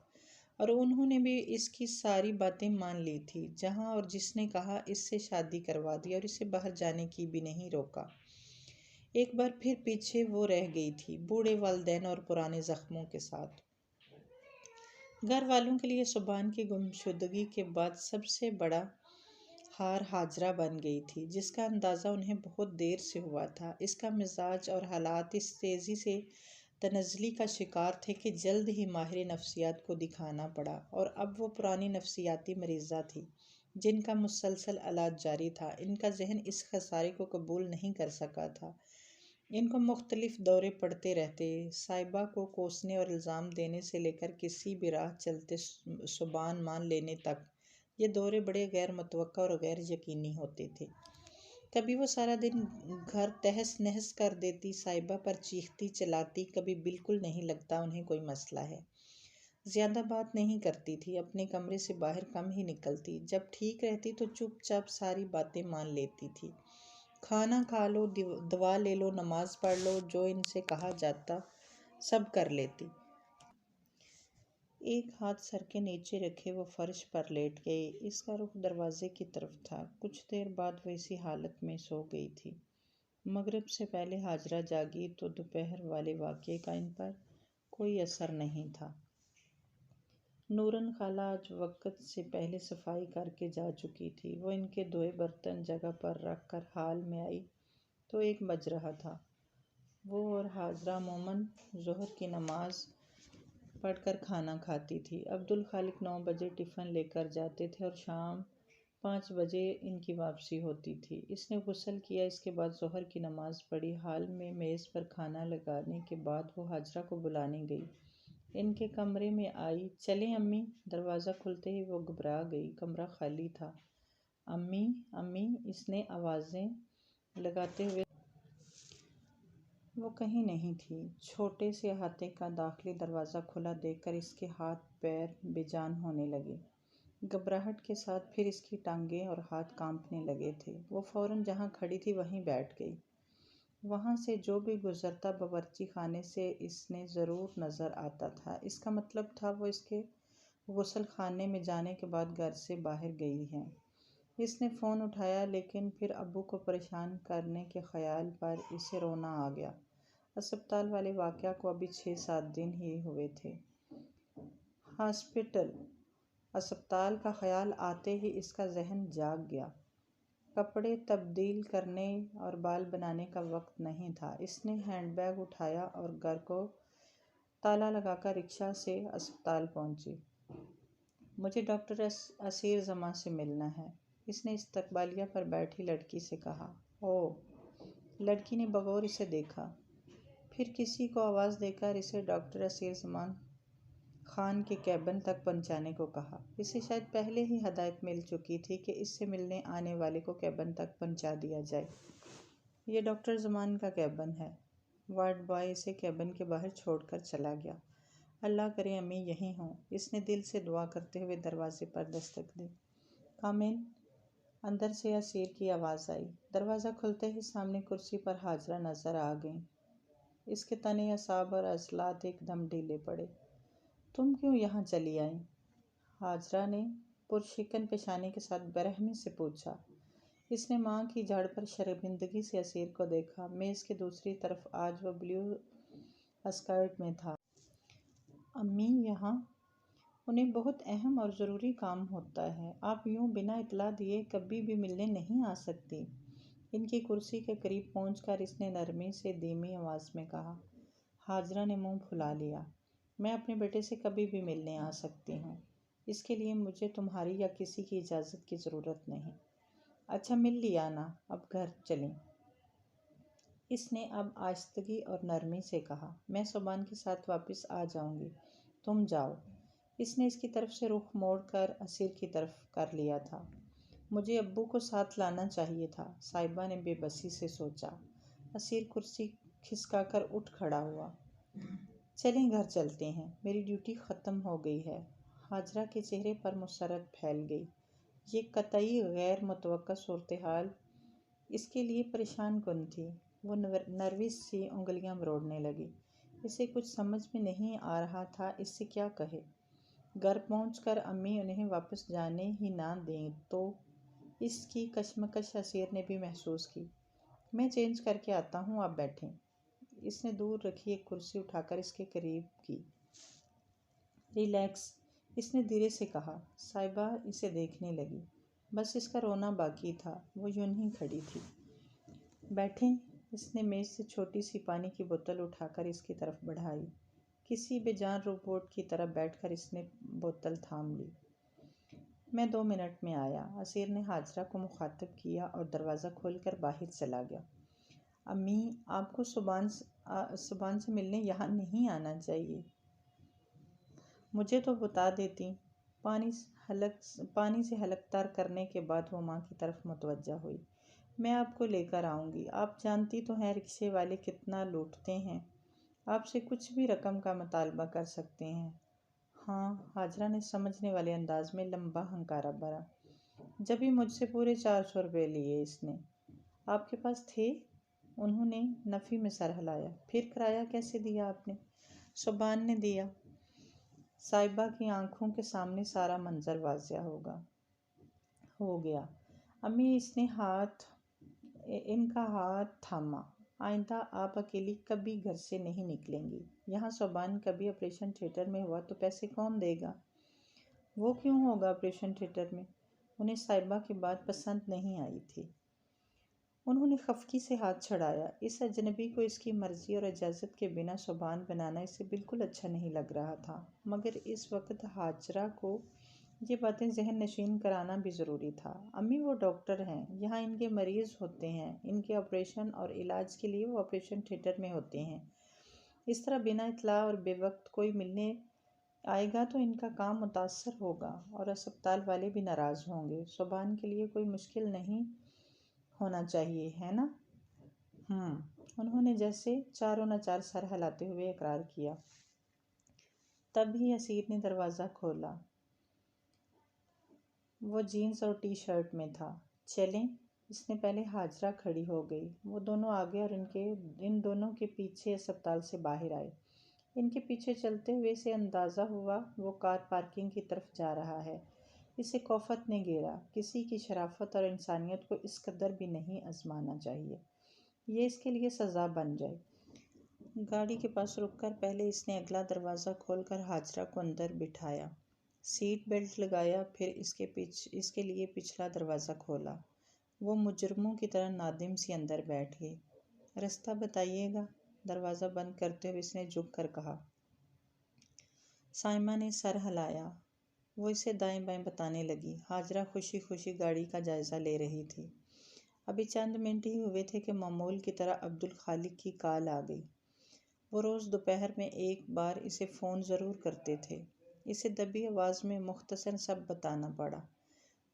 اور انہوں نے بھی اس کی ساری باتیں مان لی تھی۔ جہاں اور جس نے کہا اس سے شادی کروا دی اور اسے باہر جانے کی بھی نہیں روکا۔ ایک بار پھر پیچھے وہ رہ گئی تھی، بوڑھے والدین اور پرانے زخموں کے ساتھ۔ گھر والوں کے لیے سبحان کی گمشدگی کے بعد سب سے بڑا ہار ہاجرہ بن گئی تھی، جس کا اندازہ انہیں بہت دیر سے ہوا تھا۔ اس کا مزاج اور حالات اس تیزی سے تنزلی کا شکار تھے کہ جلد ہی ماہر نفسیات کو دکھانا پڑا، اور اب وہ پرانی نفسیاتی مریضہ تھی جن کا مسلسل علاج جاری تھا۔ ان کا ذہن اس خسارے کو قبول نہیں کر سکا تھا۔ ان کو مختلف دورے پڑتے رہتے، صاحبہ کو کوسنے اور الزام دینے سے لے کر کسی بھی راہ چلتے زبان مان لینے تک۔ یہ دورے بڑے غیر متوقع اور غیر یقینی ہوتے تھے۔ کبھی وہ سارا دن گھر تہس نہس کر دیتی، صاحبہ پر چیختی چلاتی، کبھی بالکل نہیں لگتا انہیں کوئی مسئلہ ہے۔ زیادہ بات نہیں کرتی تھی، اپنے کمرے سے باہر کم ہی نکلتی۔ جب ٹھیک رہتی تو چپ چاپ ساری باتیں مان لیتی تھی۔ کھانا کھا لو، دوا لے لو، نماز پڑھ لو، جو ان سے کہا جاتا سب کر لیتی۔ ایک ہاتھ سر کے نیچے رکھے وہ فرش پر لیٹ گئی۔ اس کا رخ دروازے کی طرف تھا۔ کچھ دیر بعد وہ اسی حالت میں سو گئی تھی۔ مغرب سے پہلے حاجرہ جاگی تو دوپہر والے واقعے کا ان پر کوئی اثر نہیں تھا۔ نورن خالہ آج وقت سے پہلے صفائی کر کے جا چکی تھی۔ وہ ان کے دھوئے برتن جگہ پر رکھ کر ہال میں آئی تو 1 بج رہا تھا۔ وہ اور حاجرہ عموماً ظہر کی نماز پڑھ کر کھانا کھاتی تھی۔ عبدالخالق 9 بجے ٹفن لے کر جاتے تھے اور شام 5 بجے ان کی واپسی ہوتی تھی۔ اس نے غسل کیا، اس کے بعد ظہر کی نماز پڑھی۔ حال میں میز پر کھانا لگانے کے بعد وہ حاجرہ کو بلانے گئی۔ ان کے کمرے میں آئی۔ چلیں امی؟ دروازہ کھلتے ہی وہ گھبرا گئی، کمرہ خالی تھا۔ امی امی، اس نے آوازیں لگاتے ہوئے وہ کہیں نہیں تھی۔ چھوٹے سے احاطے کا داخلی دروازہ کھلا دیکھ کر اس کے ہاتھ پیر بے جان ہونے لگے۔ گھبراہٹ کے ساتھ پھر اس کی ٹانگیں اور ہاتھ کانپنے لگے تھے۔ وہ فوراً جہاں کھڑی تھی وہیں بیٹھ گئی۔ وہاں سے جو بھی گزرتا باورچی خانے سے اس نے ضرور نظر آتا تھا۔ اس کا مطلب تھا وہ اس کے غسل خانے میں جانے کے بعد گھر سے باہر گئی ہے۔ اس نے فون اٹھایا، لیکن پھر ابو کو پریشان کرنے کے خیال پر اسے رونا آ گیا۔ اسپتال والے واقعہ کو ابھی 6-7 دن ہی ہوئے تھے۔ اسپتال کا خیال آتے ہی اس کا ذہن جاگ گیا۔ کپڑے تبدیل کرنے اور بال بنانے کا وقت نہیں تھا۔ اس نے ہینڈ بیگ اٹھایا اور گھر کو تالا لگا کر رکشہ سے اسپتال پہنچی۔ مجھے ڈاکٹر اسیر زماں سے ملنا ہے، اس نے استقبالیہ پر بیٹھی لڑکی سے کہا۔ اوہ! لڑکی نے بغور اسے دیکھا، پھر کسی کو آواز دے کر اسے ڈاکٹر اسیر زماں خان کے کیبن تک پہنچانے کو کہا۔ اسے شاید پہلے ہی ہدایت مل چکی تھی کہ اس سے ملنے آنے والے کو کیبن تک پہنچا دیا جائے۔ یہ ڈاکٹر زمان کا کیبن ہے۔ وارڈ بوائے اسے کیبن کے باہر چھوڑ کر چلا گیا۔ اللہ کرے امی یہیں ہوں، اس نے دل سے دعا کرتے ہوئے دروازے پر دستک دی۔ کم ان۔ اندر سے اسیر کی آواز آئی۔ دروازہ کھلتے ہی سامنے کرسی پر حاجرہ نظر آ گئیں۔ اس کے تنے اعصاب اور عضلات ایک دم ڈھیلے پڑے۔ تم کیوں یہاں چلی آئیں؟ حاجرہ نے پرشکن پیشانی کے ساتھ برہمی سے پوچھا۔ اس نے ماں کی جھاڑ پر شرمندگی سے اسیر کو دیکھا۔ میز کے دوسری طرف آج وہ بلیو اسکرٹ میں تھا۔ امی یہاں انہیں بہت اہم اور ضروری کام ہوتا ہے، آپ یوں بنا اطلاع دیے کبھی بھی ملنے نہیں آ سکتی۔ ان کی کرسی کے قریب پہنچ کر اس نے نرمی سے دھیمی آواز میں کہا۔ حاجرہ نے منہ پھلا لیا۔ میں اپنے بیٹے سے کبھی بھی ملنے آ سکتی ہوں، اس کے لیے مجھے تمہاری یا کسی کی اجازت کی ضرورت نہیں۔ اچھا مل لیا نا، اب گھر چلیں۔ اس نے اب آہستگی اور نرمی سے کہا۔ میں صبان کے ساتھ واپس آ جاؤں گی، تم جاؤ۔ اس نے اس کی طرف سے رخ موڑ کر اسیر کی طرف کر لیا تھا۔ مجھے ابو کو ساتھ لانا چاہیے تھا، صاحبہ نے بے بسی سے سوچا۔ اسیر کرسی کھسکا کر اٹھ کھڑا ہوا۔ چلیں گھر چلتے ہیں، میری ڈیوٹی ختم ہو گئی ہے۔ حاجرہ کے چہرے پر مسرت پھیل گئی۔ یہ قطعی غیر متوقع صورتحال اس کے لیے پریشان کن تھی۔ وہ نروس سی انگلیاں مروڑنے لگی۔ اسے کچھ سمجھ میں نہیں آ رہا تھا اس سے کیا کہے۔ گھر پہنچ کر امی انہیں واپس جانے ہی نہ دیں تو اس کی کشمکش اسیر نے بھی محسوس کی۔ میں چینج کر کے آتا ہوں، آپ بیٹھیں۔ اس نے دور رکھی ایک کرسی اٹھا کر اس کے قریب کی۔ ریلیکس، اس نے دھیرے سے کہا۔ صاحبہ اسے دیکھنے لگی۔ بس اس کا رونا باقی تھا، وہ یوں ہی کھڑی تھی۔ بیٹھیں۔ اس نے میز سے چھوٹی سی پانی کی بوتل اٹھا کر اس کی طرف بڑھائی۔ کسی بے جان روبوٹ کی طرح بیٹھ کر اس نے بوتل تھام لی۔ میں 2 منٹ میں آیا، اسیر نے حاجرہ کو مخاطب کیا اور دروازہ کھول کر باہر چلا گیا۔ امی، آپ کو صبح سے ملنے یہاں نہیں آنا چاہیے، مجھے تو بتا دیتی۔ پانی سے حلق تار کرنے کے بعد وہ ماں کی طرف متوجہ ہوئی۔ میں آپ کو لے کر آؤں گی، آپ جانتی تو ہیں رکشے والے کتنا لوٹتے ہیں، آپ سے کچھ بھی رقم کا مطالبہ کر سکتے ہیں۔ ہاں، حاجرہ نے سمجھنے والے انداز میں لمبا ہنکارا بھرا۔ جبھی مجھ سے پورے 400 روپے لیے اس نے۔ آپ کے پاس تھے؟ انہوں نے نفی میں سر ہلایا۔ پھر کرایہ کیسے دیا آپ نے؟ صبحان نے دیا۔ صاحبہ کی آنکھوں کے سامنے سارا منظر واضح ہو گیا۔ امی، ان کا ہاتھ تھاما۔ آئندہ آپ اکیلی کبھی گھر سے نہیں نکلیں گی۔ یہاں صبحان کبھی آپریشن تھیٹر میں ہوا تو پیسے کون دے گا؟ وہ کیوں ہوگا آپریشن تھیٹر میں؟ انہیں صاحبہ کی بات پسند نہیں آئی تھی۔ انہوں نے خفگی سے ہاتھ چھڑایا۔ اس اجنبی کو اس کی مرضی اور اجازت کے بنا صبحان بنانا اسے بالکل اچھا نہیں لگ رہا تھا، مگر اس وقت حاجرہ کو یہ باتیں ذہن نشین کرانا بھی ضروری تھا۔ امی، وہ ڈاکٹر ہیں، یہاں ان کے مریض ہوتے ہیں، ان کے آپریشن اور علاج کے لیے وہ آپریشن تھیٹر میں ہوتے ہیں۔ اس طرح بنا اطلاع اور بے وقت کوئی ملنے آئے گا تو ان کا کام متاثر ہوگا اور اسپتال والے بھی ناراض ہوں گے۔ صبحان کے لیے کوئی مشکل نہیں ہونا چاہیے، ہے نا؟ انہوں نے جیسے چاروں ناچار سر ہلاتے ہوئے اقرار کیا۔ تب ہی اسیر نے دروازہ کھولا۔ وہ جینز اور ٹی شرٹ میں تھا۔ چلیں؟ اس نے پہلے حاجرہ کھڑی ہو گئی۔ وہ دونوں آگے اور ان دونوں کے پیچھے اسپتال سے باہر آئے۔ ان کے پیچھے چلتے ہوئے اسے اندازہ ہوا وہ کار پارکنگ کی طرف جا رہا ہے۔ اسے کوفت نے گھیرا۔ کسی کی شرافت اور انسانیت کو اس قدر بھی نہیں آزمانا چاہیے، یہ اس کے لیے سزا بن جائے۔ گاڑی کے پاس رک کر پہلے اس نے اگلا دروازہ کھول کر حاجرہ کو اندر بٹھایا، سیٹ بیلٹ لگایا، پھر اس کے لیے پچھلا دروازہ کھولا۔ وہ مجرموں کی طرح نادم سی اندر بیٹھ گئی۔ رستہ بتائیے گا؟ دروازہ بند کرتے ہوئے اس نے جھک کر کہا۔ سائمہ نے سر ہلایا۔ وہ اسے دائیں بائیں بتانے لگی۔ حاجرہ خوشی خوشی گاڑی کا جائزہ لے رہی تھی۔ ابھی چند منٹ ہی ہوئے تھے کہ معمول کی طرح عبدالخالق کی کال آ گئی۔ وہ روز دوپہر میں ایک بار اسے فون ضرور کرتے تھے۔ اسے دبی آواز میں مختصر سب بتانا پڑا۔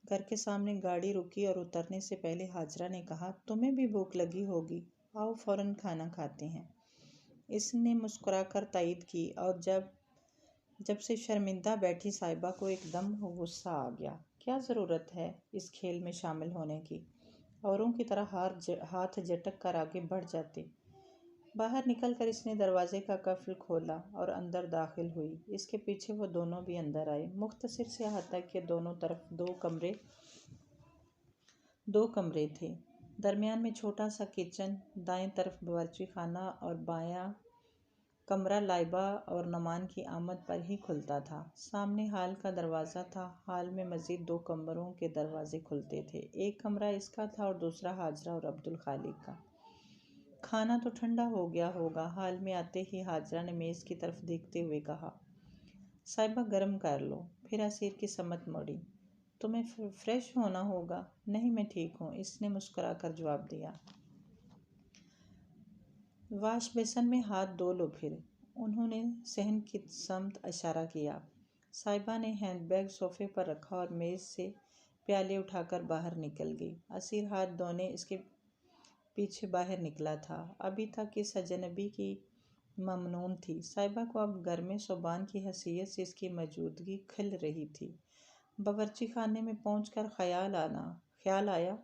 گھر کے سامنے گاڑی رکی اور اترنے سے پہلے حاجرہ نے کہا، تمہیں بھی بھوک لگی ہوگی، آؤ فوراً کھانا کھاتے ہیں۔ اس نے مسکرا کر تائید کی اور جب سے شرمندہ بیٹھی صاحبہ کو ایک دم غصہ آ گیا۔ کیا ضرورت ہے اس کھیل میں شامل ہونے کی؟ اوروں کی طرح ہاتھ جھٹک کر آگے بڑھ جاتے۔ باہر نکل کر اس نے دروازے کا قفل کھولا اور اندر داخل ہوئی۔ اس کے پیچھے وہ دونوں بھی اندر آئے۔ مختصر سے احاطہ کے دونوں طرف دو کمرے تھے۔ درمیان میں چھوٹا سا کچن، دائیں طرف باورچی خانہ اور بایاں کمرہ لائبہ اور نعمان کی آمد پر ہی کھلتا تھا۔ سامنے ہال کا دروازہ تھا۔ ہال میں مزید 2 کمروں کے دروازے کھلتے تھے۔ ایک کمرہ اس کا تھا اور دوسرا حاجرہ اور عبدالخالق کا۔ کھانا تو ٹھنڈا ہو گیا ہوگا۔ ہال میں آتے ہی حاجرہ نے میز کی طرف دیکھتے ہوئے کہا، صاحبہ گرم کر لو۔ پھر اسیر کی سمت موڑی۔ تمہیں فریش ہونا ہوگا۔ نہیں، میں ٹھیک ہوں، اس نے مسکرا کر جواب دیا۔ واش بیسن میں ہاتھ دھو لو پھر۔ انہوں نے صحن کی سمت اشارہ کیا۔ صاحبہ نے ہینڈ بیگ صوفے پر رکھا اور میز سے پیالے اٹھا کر باہر نکل گئی۔ اسیر ہاتھ دھونے اس کے پیچھے باہر نکلا تھا۔ ابھی تک اس اجنبی کی ممنون تھی۔ صاحبہ کو اب گھر میں صبحان کی حیثیت سے اس کی موجودگی کھل رہی تھی۔ باورچی خانے میں پہنچ کر خیال آیا،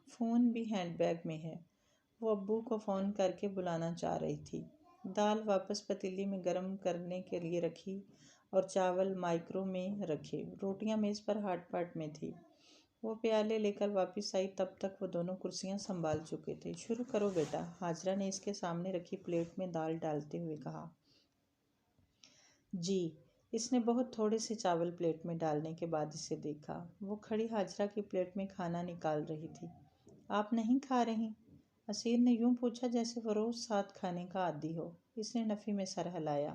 فون بھی ہینڈ بیگ میں ہے۔ وہ ابو کو فون کر کے بلانا چاہ رہی تھی۔ دال واپس پتیلی میں گرم کرنے کے لیے رکھی اور چاول مائکرو میں رکھے۔ روٹیاں میز پر ہاٹ پاٹ میں تھی۔ وہ پیالے لے کر واپس آئی، تب تک وہ دونوں کرسیاں سنبھال چکے تھے۔ شروع کرو بیٹا، حاجرہ نے اس کے سامنے رکھی پلیٹ میں دال ڈالتے ہوئے کہا۔ جی۔ اس نے بہت تھوڑے سے چاول پلیٹ میں ڈالنے کے بعد اسے دیکھا۔ وہ کھڑی حاجرہ کی پلیٹ میں کھانا نکال رہی تھی۔ آپ نہیں کھا رہی؟ اسیر نے یوں پوچھا جیسے وہ روز ساتھ کھانے کا عادی ہو۔ اس نے نفی میں سر ہلایا۔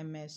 MS।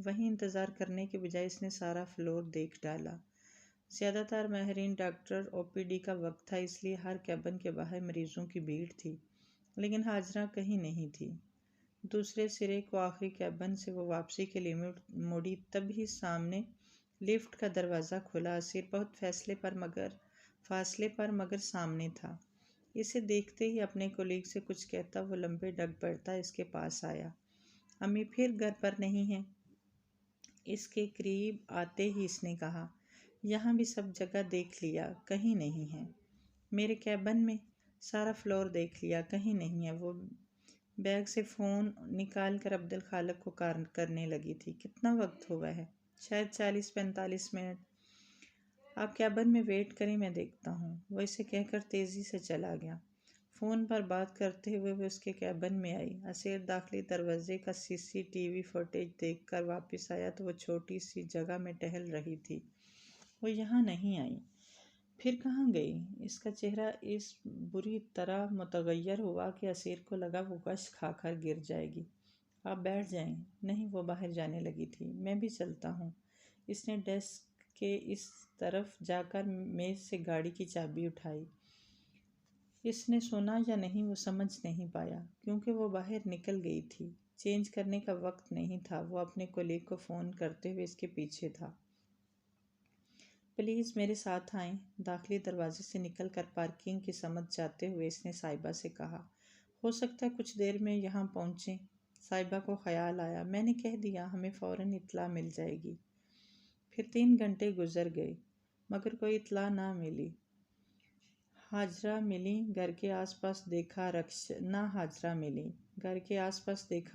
وہیں انتظار کرنے کے بجائے اس نے سارا فلور دیکھ ڈالا۔ زیادہ تر ماہرین ڈاکٹر او پی ڈی کا وقت تھا، اس لیے ہر کیبن کے باہر مریضوں کی بھیڑ تھی، لیکن حاجرہ کہیں نہیں تھی۔ دوسرے سرے کو آخری کیبن سے وہ واپسی کے لیے مڑی، تب ہی سامنے لفٹ کا دروازہ کھلا۔ اسیر بہت فاصلے پر مگر سامنے تھا۔ اسے دیکھتے ہی اپنے کولیگ سے کچھ کہتا وہ لمبے ڈگ بڑھتا اس کے پاس آیا۔ امی پھر گھر پر نہیں ہیں؟ اس کے قریب آتے ہی اس نے کہا۔ یہاں بھی سب جگہ دیکھ لیا، کہیں نہیں ہے۔ میرے کیبن میں سارا فلور دیکھ لیا، کہیں نہیں ہے۔ وہ بیگ سے فون نکال کر عبدالخالق کو کرنے لگی تھی۔ کتنا وقت ہوا ہے؟ شاید 40-45 منٹ۔ آپ کیبن میں ویٹ کریں، میں دیکھتا ہوں۔ وہ اسے کہہ کر تیزی سے چلا گیا۔ فون پر بات کرتے ہوئے وہ اس کے کیبن میں آئی۔ اسیر داخلی دروازے کا CCTV فوٹیج دیکھ کر واپس آیا تو وہ چھوٹی سی جگہ میں ٹہل رہی تھی۔ وہ یہاں نہیں آئی، پھر کہاں گئی؟ اس کا چہرہ اس بری طرح متغیر ہوا کہ اسیر کو لگا وہ غش کھا کر گر جائے گی۔ آپ بیٹھ جائیں۔ نہیں، وہ باہر جانے لگی تھی۔ میں بھی چلتا ہوں۔ اس نے ڈیسک کے اس طرف جا کر میز سے گاڑی کی چابی اٹھائی۔ اس نے سنا یا نہیں وہ سمجھ نہیں پایا، کیونکہ وہ باہر نکل گئی تھی۔ چینج کرنے کا وقت نہیں تھا۔ وہ اپنے کولیگ کو فون کرتے ہوئے اس کے پیچھے تھا۔ پلیز میرے ساتھ آئیں۔ داخلی دروازے سے نکل کر پارکنگ کی سمت جاتے ہوئے اس نے صاحبہ سے کہا۔ ہو سکتا ہے کچھ دیر میں یہاں پہنچیں۔ صاحبہ کو خیال آیا، میں نے کہہ دیا، ہمیں فوراً اطلاع مل جائے گی۔ پھر 3 گھنٹے گزر گئے مگر کوئی اطلاع نہ ملی۔ حاجرہ ملی، گھر کے آس پاس دیکھا،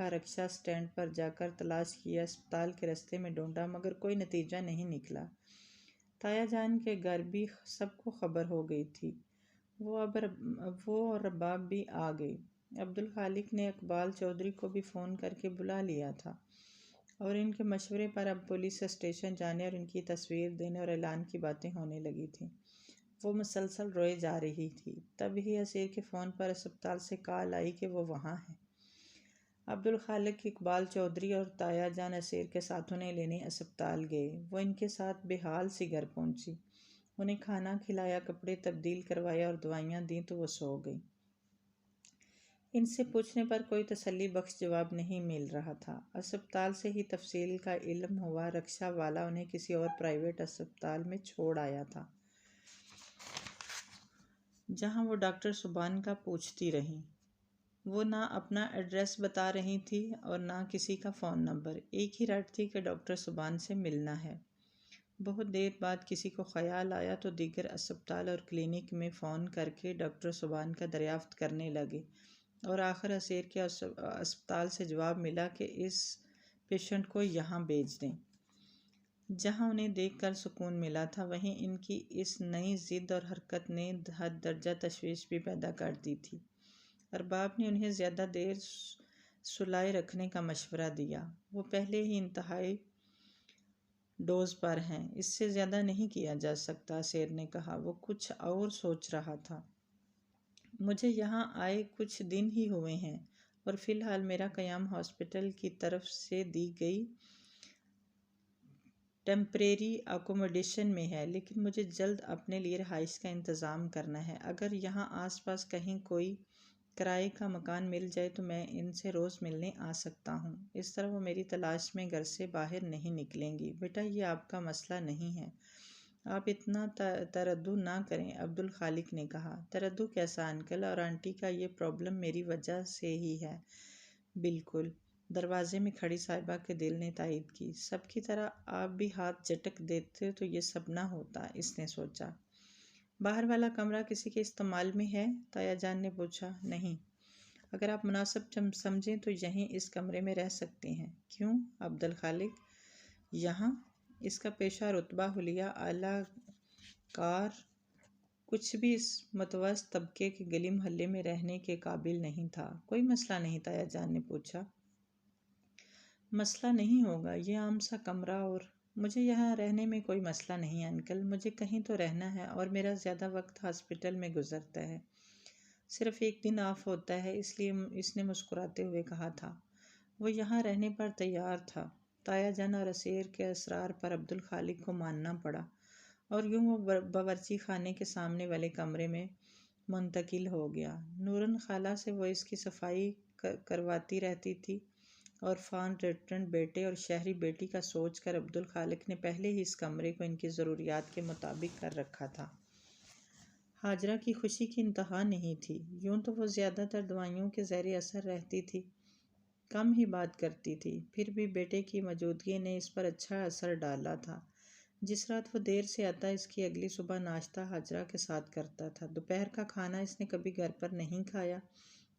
رکشہ سٹینڈ پر جا کر تلاش کیا، اسپتال کے رستے میں ڈھونڈا مگر کوئی نتیجہ نہیں نکلا۔ تایا جان کے گھر بھی سب کو خبر ہو گئی تھی۔ وہ اور رباب بھی آ گئی۔ عبدالخالق نے اقبال چودھری کو بھی فون کر کے بلا لیا تھا اور ان کے مشورے پر اب پولیس اسٹیشن جانے اور ان کی تصویر دینے اور اعلان کی باتیں ہونے لگی تھیں۔ وہ مسلسل روئے جا رہی تھی۔ تب ہی اسیر کے فون پر اسپتال سے کال آئی کہ وہ وہاں ہے۔ عبدالخالق، اقبال چودھری اور تایا جان اسیر کے ساتھ انہیں لینے اسپتال گئے۔ وہ ان کے ساتھ بے حال سی گھر پہنچی، انہیں کھانا کھلایا، کپڑے تبدیل کروائے اور دوائیاں دیں تو وہ سو گئی۔ ان سے پوچھنے پر کوئی تسلی بخش جواب نہیں مل رہا تھا۔ اسپتال سے ہی تفصیل کا علم ہوا، رکشہ والا انہیں کسی اور پرائیویٹ اسپتال میں چھوڑ آیا تھا، جہاں وہ ڈاکٹر سبحان کا پوچھتی رہیں۔ وہ نہ اپنا ایڈریس بتا رہی تھی اور نہ کسی کا فون نمبر، ایک ہی رٹ تھی کہ ڈاکٹر سبحان سے ملنا ہے۔ بہت دیر بعد کسی کو خیال آیا تو دیگر اسپتال اور کلینک میں فون کر کے ڈاکٹر سبحان کا دریافت کرنے لگے اور آخر اسیر کے اسپتال سے جواب ملا کہ اس پیشنٹ کو یہاں بھیج دیں۔ جہاں انہیں دیکھ کر سکون ملا تھا، وہیں ان کی اس نئی ضد اور حرکت نے حد درجہ تشویش بھی پیدا کر دی تھی۔ ارباب نے انہیں زیادہ دیر سلائے رکھنے کا مشورہ دیا۔ وہ پہلے ہی انتہائی ڈوز پر ہیں، اس سے زیادہ نہیں کیا جا سکتا، اسیر نے کہا۔ وہ کچھ اور سوچ رہا تھا۔ مجھے یہاں آئے کچھ دن ہی ہوئے ہیں اور فی الحال میرا قیام ہاسپٹل کی طرف سے دی گئی ٹیمپریری اکوموڈیشن میں ہے، لیکن مجھے جلد اپنے لیے رہائش کا انتظام کرنا ہے۔ اگر یہاں آس پاس کہیں کوئی کرائے کا مکان مل جائے تو میں ان سے روز ملنے آ سکتا ہوں۔ اس طرح وہ میری تلاش میں گھر سے باہر نہیں نکلیں گی۔ بیٹا، یہ آپ کا مسئلہ نہیں ہے، آپ اتنا تردد نہ کریں، عبدالخالق نے کہا۔ تردد کیسا انکل؟ اور آنٹی کا یہ پرابلم میری وجہ سے ہی ہے۔ بالکل، دروازے میں کھڑی صاحبہ کے دل نے تائید کی۔ سب کی طرح آپ بھی ہاتھ جھٹک دیتے تو یہ سب نہ ہوتا، اس نے سوچا۔ باہر والا کمرہ کسی کے استعمال میں ہے؟ تایا جان نے پوچھا۔ نہیں، اگر آپ مناسب سمجھیں تو یہیں اس کمرے میں رہ سکتے ہیں۔ کیوں؟ عبدالخالق یہاں؟ اس کا پیشہ، رتبہ، حلیہ، اعلیٰ کار کچھ بھی اس متوسط طبقے کے گلی محلے میں رہنے کے قابل نہیں تھا۔ کوئی مسئلہ نہیں؟ تایا جان نے پوچھا۔ مسئلہ نہیں ہوگا، یہ عام سا کمرہ، اور مجھے یہاں رہنے میں کوئی مسئلہ نہیں انکل، مجھے کہیں تو رہنا ہے اور میرا زیادہ وقت ہاسپٹل میں گزرتا ہے، صرف 1 دن آف ہوتا ہے، اس لیے اس نے مسکراتے ہوئے کہا تھا۔ وہ یہاں رہنے پر تیار تھا، تایا جان اور اسیر کے اسرار پر عبدالخالق کو ماننا پڑا اور یوں وہ باورچی خانے کے سامنے والے کمرے میں منتقل ہو گیا۔ نورن خالہ سے وہ اس کی صفائی کرواتی رہتی تھی اور فان ریسٹورنٹ بیٹے اور شہری بیٹی کا سوچ کر عبدالخالق نے پہلے ہی اس کمرے کو ان کی ضروریات کے مطابق کر رکھا تھا۔ ہاجرہ کی خوشی کی انتہا نہیں تھی۔ یوں تو وہ زیادہ تر دوائیوں کے زیر اثر رہتی تھی، کم ہی بات کرتی تھی، پھر بھی بیٹے کی موجودگی نے اس پر اچھا اثر ڈالا تھا۔ جس رات وہ دیر سے آتا اس کی اگلی صبح ناشتہ ہاجرہ کے ساتھ کرتا تھا۔ دوپہر کا کھانا اس نے کبھی گھر پر نہیں کھایا،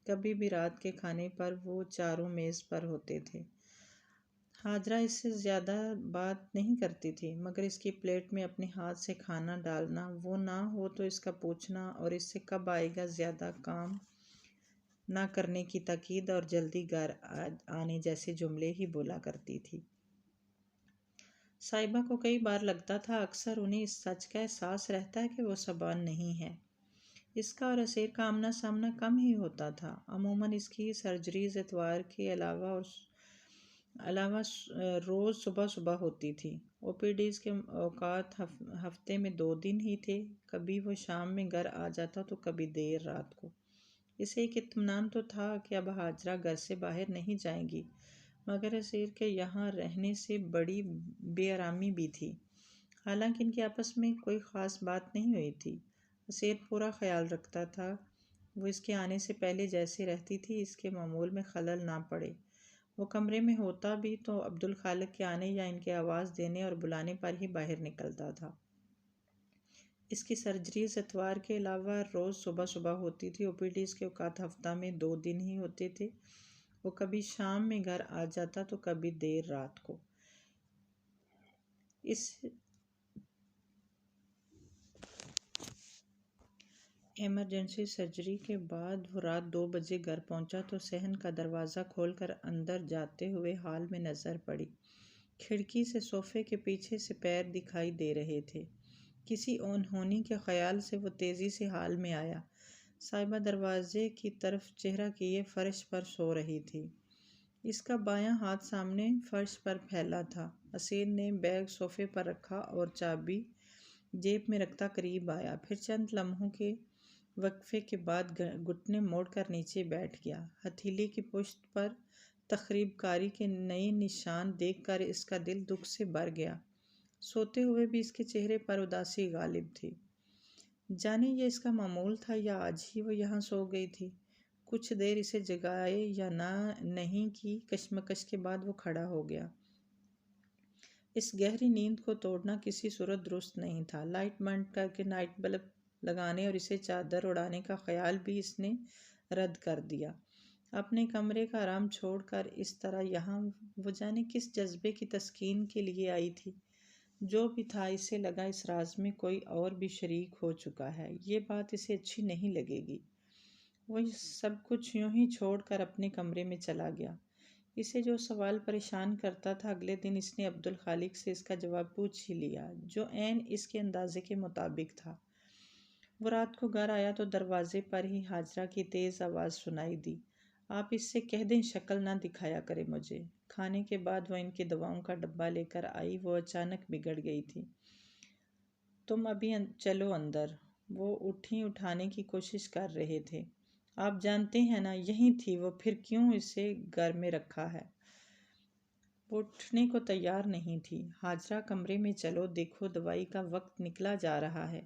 کبھی بھی رات کے کھانے پر وہ چاروں میز پر ہوتے تھے۔ ہاجرہ اس سے زیادہ بات نہیں کرتی تھی، مگر اس کی پلیٹ میں اپنے ہاتھ سے کھانا ڈالنا، وہ نہ ہو تو اس کا پوچھنا اور اس سے کب آئے گا زیادہ کام نہ کرنے کی تاکید اور جلدی گھر آنے جیسے جملے ہی بولا کرتی تھی۔ صاحبہ کو کئی بار لگتا تھا اکثر انہیں اس سچ کا احساس رہتا ہے کہ وہ سبان نہیں ہے۔ اس کا اور اسیر کا آمنا سامنا کم ہی ہوتا تھا۔ عموماً اس کی سرجریز اتوار کے علاوہ روز صبح صبح ہوتی تھی۔ او پی ڈیز کے اوقات ہفتے میں 2 دن ہی تھے، کبھی وہ شام میں گھر آ جاتا تو کبھی دیر رات کو۔ اسے ایک اطمینان تو تھا کہ اب ہاجرہ گھر سے باہر نہیں جائیں گی، مگر اسیر کے یہاں رہنے سے بڑی بے آرامی بھی تھی۔ حالانکہ ان کے آپس میں کوئی خاص بات نہیں ہوئی تھی، اسیر پورا خیال رکھتا تھا وہ اس کے آنے سے پہلے جیسے رہتی تھی اس کے معمول میں خلل نہ پڑے۔ وہ کمرے میں ہوتا بھی تو عبدالخالق کے آنے یا ان کے آواز دینے اور بلانے پر ہی باہر نکلتا تھا۔ اس کی سرجریز اتوار کے علاوہ روز صبح صبح ہوتی تھی۔ او پی ڈیز کے اوقات ہفتہ میں 2 دن ہی ہوتے تھے۔ وہ کبھی شام میں گھر آ جاتا تو کبھی دیر رات کو۔ اس ایمرجنسی سرجری کے بعد وہ رات 2 بجے گھر پہنچا تو صحن کا دروازہ کھول کر اندر جاتے ہوئے ہال میں نظر پڑی۔ کھڑکی سے صوفے کے پیچھے سے پیر دکھائی دے رہے تھے۔ کسی اونہونی کے خیال سے وہ تیزی سے ہال میں آیا۔ صاحبہ دروازے کی طرف چہرہ کیے فرش پر سو رہی تھی۔ اس کا بایاں ہاتھ سامنے فرش پر پھیلا تھا۔ اسیر نے بیگ صوفے پر رکھا اور چابی جیب میں رکھتا قریب آیا، پھر چند لمحوں کے وقفے کے بعد گھٹنے موڑ کر نیچے بیٹھ گیا۔ ہتھیلی کی پشت پر تخریب کاری کے نئے نشان دیکھ کر اس کا دل دکھ سے بھر گیا۔ سوتے ہوئے بھی اس کے چہرے پر اداسی غالب تھی۔ جانے یہ اس کا معمول تھا یا آج ہی وہ یہاں سو گئی تھی۔ کچھ دیر اسے جگائے یا نہیں کی کشمکش کے بعد وہ کھڑا ہو گیا۔ اس گہری نیند کو توڑنا کسی صورت درست نہیں تھا۔ لائٹ بند کر کے نائٹ بلب لگانے اور اسے چادر اڑانے کا خیال بھی اس نے رد کر دیا۔ اپنے کمرے کا آرام چھوڑ کر اس طرح یہاں وہ جانے کس جذبے کی تسکین کے لیے آئی تھی۔ جو بھی تھا اسے لگا اس راز میں کوئی اور بھی شریک ہو چکا ہے، یہ بات اسے اچھی نہیں لگے گی۔ وہ سب کچھ یوں ہی چھوڑ کر اپنے کمرے میں چلا گیا۔ اسے جو سوال پریشان کرتا تھا اگلے دن اس نے عبدالخالق سے اس کا جواب پوچھ ہی لیا، جو عین اس کے اندازے کے مطابق تھا۔ وہ رات کو گھر آیا تو دروازے پر ہی ہاجرہ کی تیز آواز سنائی دی، آپ اس سے کہہ دیں شکل نہ دکھایا کرے مجھے۔ کھانے کے بعد وہ ان کی دواؤں کا ڈبہ لے کر آئی۔ وہ اچانک بگڑ گئی تھی۔ تم ابھی چلو اندر۔ وہ اٹھانے کی کوشش کر رہے تھے۔ آپ جانتے ہیں نا یہیں تھی وہ، پھر کیوں اسے گھر میں رکھا ہے؟ وہ اٹھنے کو تیار نہیں تھی۔ ہاجرہ کمرے میں چلو، دیکھو دوائی کا وقت نکلا جا رہا ہے،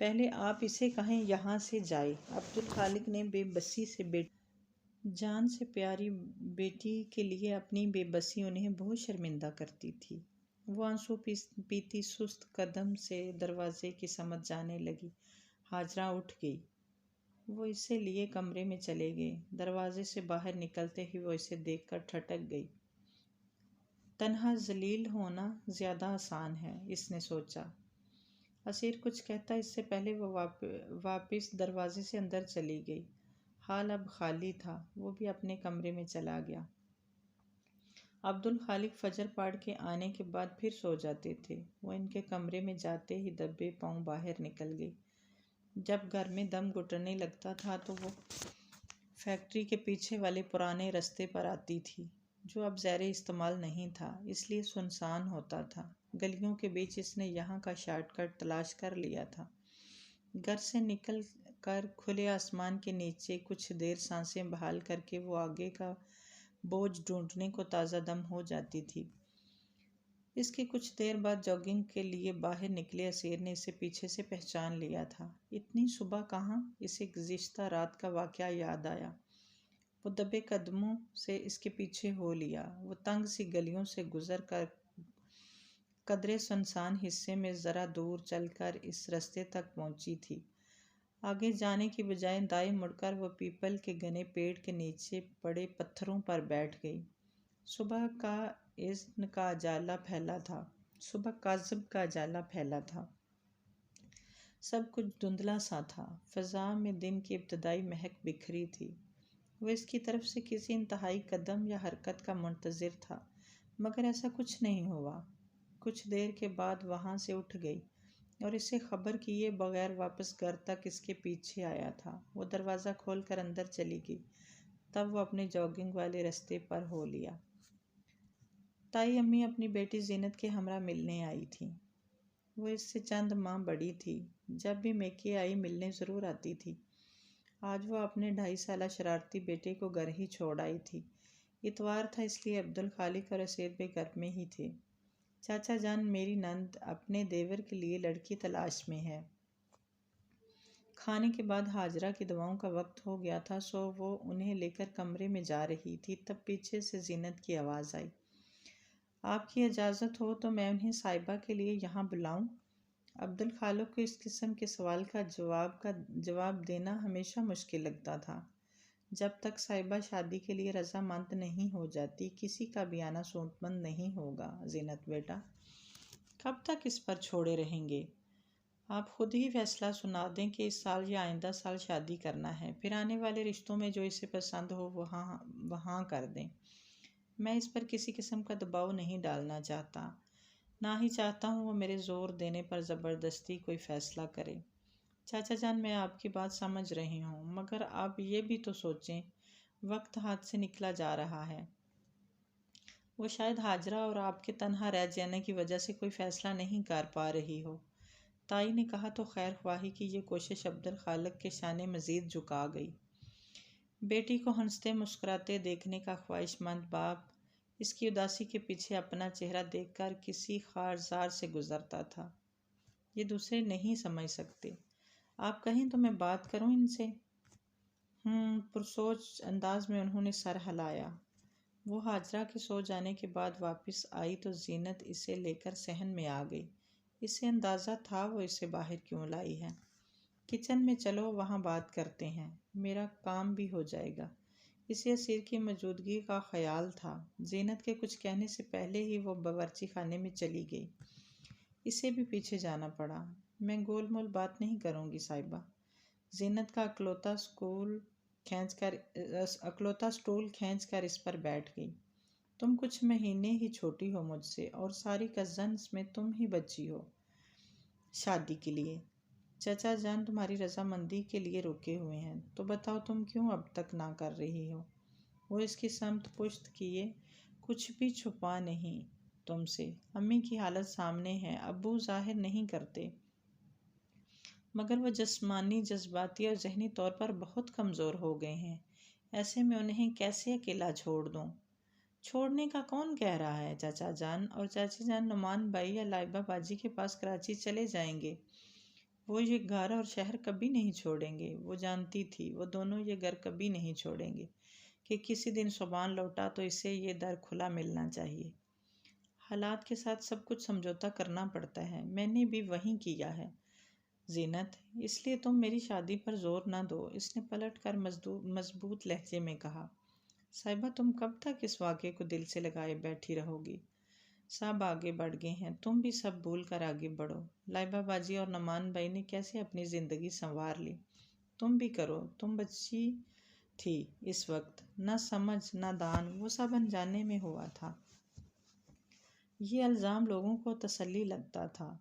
پہلے آپ اسے کہیں یہاں سے جائے۔ عبدالخالق نے بے بسی سے جان سے پیاری بیٹی کے لیے اپنی بے بسی انہیں بہت شرمندہ کرتی تھی۔ وہ آنسو پیتی سست قدم سے دروازے کی سمت جانے لگی۔ ہاجرہ اٹھ گئی۔ وہ اسے لیے کمرے میں چلے گئے۔ دروازے سے باہر نکلتے ہی وہ اسے دیکھ کر ٹھٹک گئی۔ تنہا ذلیل ہونا زیادہ آسان ہے، اس نے سوچا۔ اسیر کچھ کہتا اس سے پہلے وہ واپس دروازے سے اندر چلی گئی۔ ہال اب خالی تھا۔ وہ بھی اپنے کمرے میں چلا گیا۔ عبدالخالق فجر پڑھ کے آنے کے بعد پھر سو جاتے تھے۔ وہ ان کے کمرے میں جاتے ہی دبے پاؤں باہر نکل گئی۔ جب گھر میں دم گھٹنے لگتا تھا تو وہ فیکٹری کے پیچھے والے پرانے رستے پر آتی تھی۔ جو اب زیر استعمال نہیں تھا، اس لیے سنسان ہوتا تھا۔ گلیوں کے بیچ اس نے یہاں کا شارٹ کٹ تلاش کر لیا تھا۔ گھر سے نکل کر کھلے آسمان کے نیچے کچھ دیر سانسیں بحال کر کے وہ آگے کا بوجھ ڈھونڈنے کو تازہ دم ہو جاتی تھی۔ اس کے کچھ دیر بعد جاگنگ کے لیے باہر نکلے اسیر نے اسے پیچھے سے پہچان لیا تھا۔ اتنی صبح کہاں؟ اسے گزشتہ رات کا واقعہ یاد آیا۔ وہ دبے قدموں سے اس کے پیچھے ہو لیا۔ وہ تنگ سی گلیوں سے گزر کر قدرے سنسان حصے میں ذرا دور چل کر اس رستے تک پہنچی تھی۔ آگے جانے کی بجائے دائیں مڑ کر وہ پیپل کے گھنے پیڑ کے نیچے پڑے پتھروں پر بیٹھ گئی۔ صبح کا اذن کا اجالا پھیلا تھا۔ صبح کاذب کا اجالا پھیلا تھا۔ سب کچھ دھندلا سا تھا۔ فضا میں دن کی ابتدائی مہک بکھری تھی۔ وہ اس کی طرف سے کسی انتہائی قدم یا حرکت کا منتظر تھا، مگر ایسا کچھ نہیں ہوا۔ کچھ دیر کے بعد وہاں سے اٹھ گئی اور اسے خبر کیے بغیر واپس گھر تک اس کے پیچھے آیا تھا۔ وہ دروازہ کھول کر اندر چلی گئی۔ تب وہ اپنے جاگنگ والے رستے پر ہو لیا۔ تائی امی اپنی بیٹی زینت کے ہمراہ ملنے آئی تھیں۔ وہ اس سے چند ماہ بڑی تھی۔ جب بھی میکے آئی ملنے ضرور آتی تھی۔ آج وہ اپنے 2.5 سالہ شرارتی بیٹے کو گھر ہی چھوڑ آئی تھی۔ اتوار تھا، اس لیے عبدالخالق اور اسیر بے گھر میں ہی تھے۔ چاچا جان، میری نند اپنے دیور کے لیے لڑکی تلاش میں ہے۔ کھانے کے بعد حاجرہ کی دواؤں کا وقت ہو گیا تھا، سو وہ انہیں لے کر کمرے میں جا رہی تھی، تب پیچھے سے زینت کی آواز آئی۔ آپ کی اجازت ہو تو میں انہیں صاحبہ کے لیے یہاں بلاؤں؟ عبدالخالق کو اس قسم کے سوال کا جواب دینا ہمیشہ مشکل لگتا تھا۔ جب تک صاحبہ شادی کے لیے رضامند نہیں ہو جاتی، کسی کا بھی آنا سود مند نہیں ہوگا۔ زینت بیٹا، کب تک اس پر چھوڑے رہیں گے؟ آپ خود ہی فیصلہ سنا دیں کہ اس سال یا آئندہ سال شادی کرنا ہے، پھر آنے والے رشتوں میں جو اسے پسند ہو وہاں کر دیں۔ میں اس پر کسی قسم کا دباؤ نہیں ڈالنا چاہتا، نہ ہی چاہتا ہوں وہ میرے زور دینے پر زبردستی کوئی فیصلہ کرے۔ چاچا جان، میں آپ کی بات سمجھ رہی ہوں، مگر آپ یہ بھی تو سوچیں، وقت ہاتھ سے نکلا جا رہا ہے۔ وہ شاید حاجرہ اور آپ کے تنہا رہ جانے کی وجہ سے کوئی فیصلہ نہیں کر پا رہی ہو۔ تائی نے کہا تو خیر خواہی کی یہ کوشش عبدالخالق کے شانے مزید جھکا گئی۔ بیٹی کو ہنستے مسکراتے دیکھنے کا خواہش مند باپ اس کی اداسی کے پیچھے اپنا چہرہ دیکھ کر کسی خارزار سے گزرتا تھا۔ یہ دوسرے نہیں سمجھ سکتے۔ آپ کہیں تو میں بات کروں ان سے؟ پرسوچ انداز میں انہوں نے سر ہلایا۔ وہ حاجرہ کے سو جانے کے بعد واپس آئی تو زینت اسے لے کر صحن میں آ گئی۔ اسے اندازہ تھا وہ اسے باہر کیوں لائی ہے۔ کچن میں چلو، وہاں بات کرتے ہیں، میرا کام بھی ہو جائے گا۔ اسے اسیر کی موجودگی کا خیال تھا۔ زینت کے کچھ کہنے سے پہلے ہی وہ باورچی خانے میں چلی گئی۔ اسے بھی پیچھے جانا پڑا۔ میں گول مول بات نہیں کروں گی صاحبہ۔ زینت کا اکلوتا سٹول کھینچ کر اس پر بیٹھ گئی۔ تم کچھ مہینے ہی چھوٹی ہو مجھ سے، اور ساری کزنز میں تم ہی بچی ہو شادی کے لیے۔ چچا جان تمہاری رضامندی کے لیے روکے ہوئے ہیں، تو بتاؤ تم کیوں اب تک نہ کر رہی ہو؟ وہ اس کی سمت پشت کیے۔ کچھ بھی چھپا نہیں تم سے۔ امی کی حالت سامنے ہے، ابو ظاہر نہیں کرتے، مگر وہ جسمانی، جذباتی اور ذہنی طور پر بہت کمزور ہو گئے ہیں۔ ایسے میں انہیں کیسے اکیلا چھوڑ دوں؟ چھوڑنے کا کون کہہ رہا ہے؟ چاچا جان اور چاچی جان نعمان بھائی یا لائبہ باجی کے پاس کراچی چلے جائیں گے۔ وہ یہ گھر اور شہر کبھی نہیں چھوڑیں گے۔ وہ جانتی تھی وہ دونوں یہ گھر کبھی نہیں چھوڑیں گے کہ کسی دن صبان لوٹا تو اسے یہ در کھلا ملنا چاہیے۔ حالات کے ساتھ سب کچھ سمجھوتا کرنا پڑتا ہے، میں نے بھی وہی کیا ہے۔ زینت، اس لیے تم میری شادی پر زور نہ دو، اس نے پلٹ کر مضبوط لہجے میں کہا۔ صاحبہ، تم کب تک اس واقعے کو دل سے لگائے بیٹھی رہو گی؟ سب آگے بڑھ گئے ہیں، تم بھی سب بھول کر آگے بڑھو۔ لائبہ باجی اور نعمان بھائی نے کیسے اپنی زندگی سنوار لی، تم بھی کرو۔ تم بچی تھی اس وقت، نہ سمجھ نہ دان، وہ سب انجانے میں ہوا تھا۔ یہ الزام لوگوں کو تسلی لگتا تھا،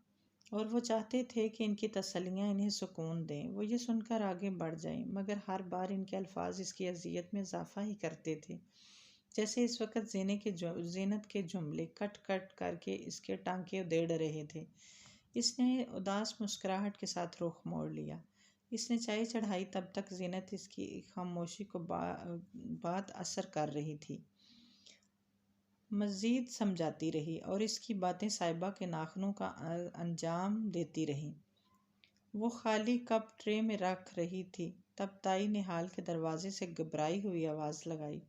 اور وہ چاہتے تھے کہ ان کی تسلیاں انہیں سکون دیں۔ وہ یہ سن کر آگے بڑھ جائیں، مگر ہر بار ان کے الفاظ اس کی اذیت میں اضافہ ہی کرتے تھے۔ جیسے اس وقت زینت کے جملے کٹ کٹ کر کے اس کے ٹانکے ادیڑ رہے تھے۔ اس نے اداس مسکراہٹ کے ساتھ رخ موڑ لیا۔ اس نے چائے چڑھائی، تب تک زینت اس کی خاموشی کو بات اثر کر رہی تھی، مزید سمجھاتی رہی اور اس کی باتیں صاحبہ کے ناخنوں کا انجام دیتی رہیں۔ وہ خالی کپ ٹرے میں رکھ رہی تھی، تب تائی نے ہال کے دروازے سے گھبرائی ہوئی آواز لگائی،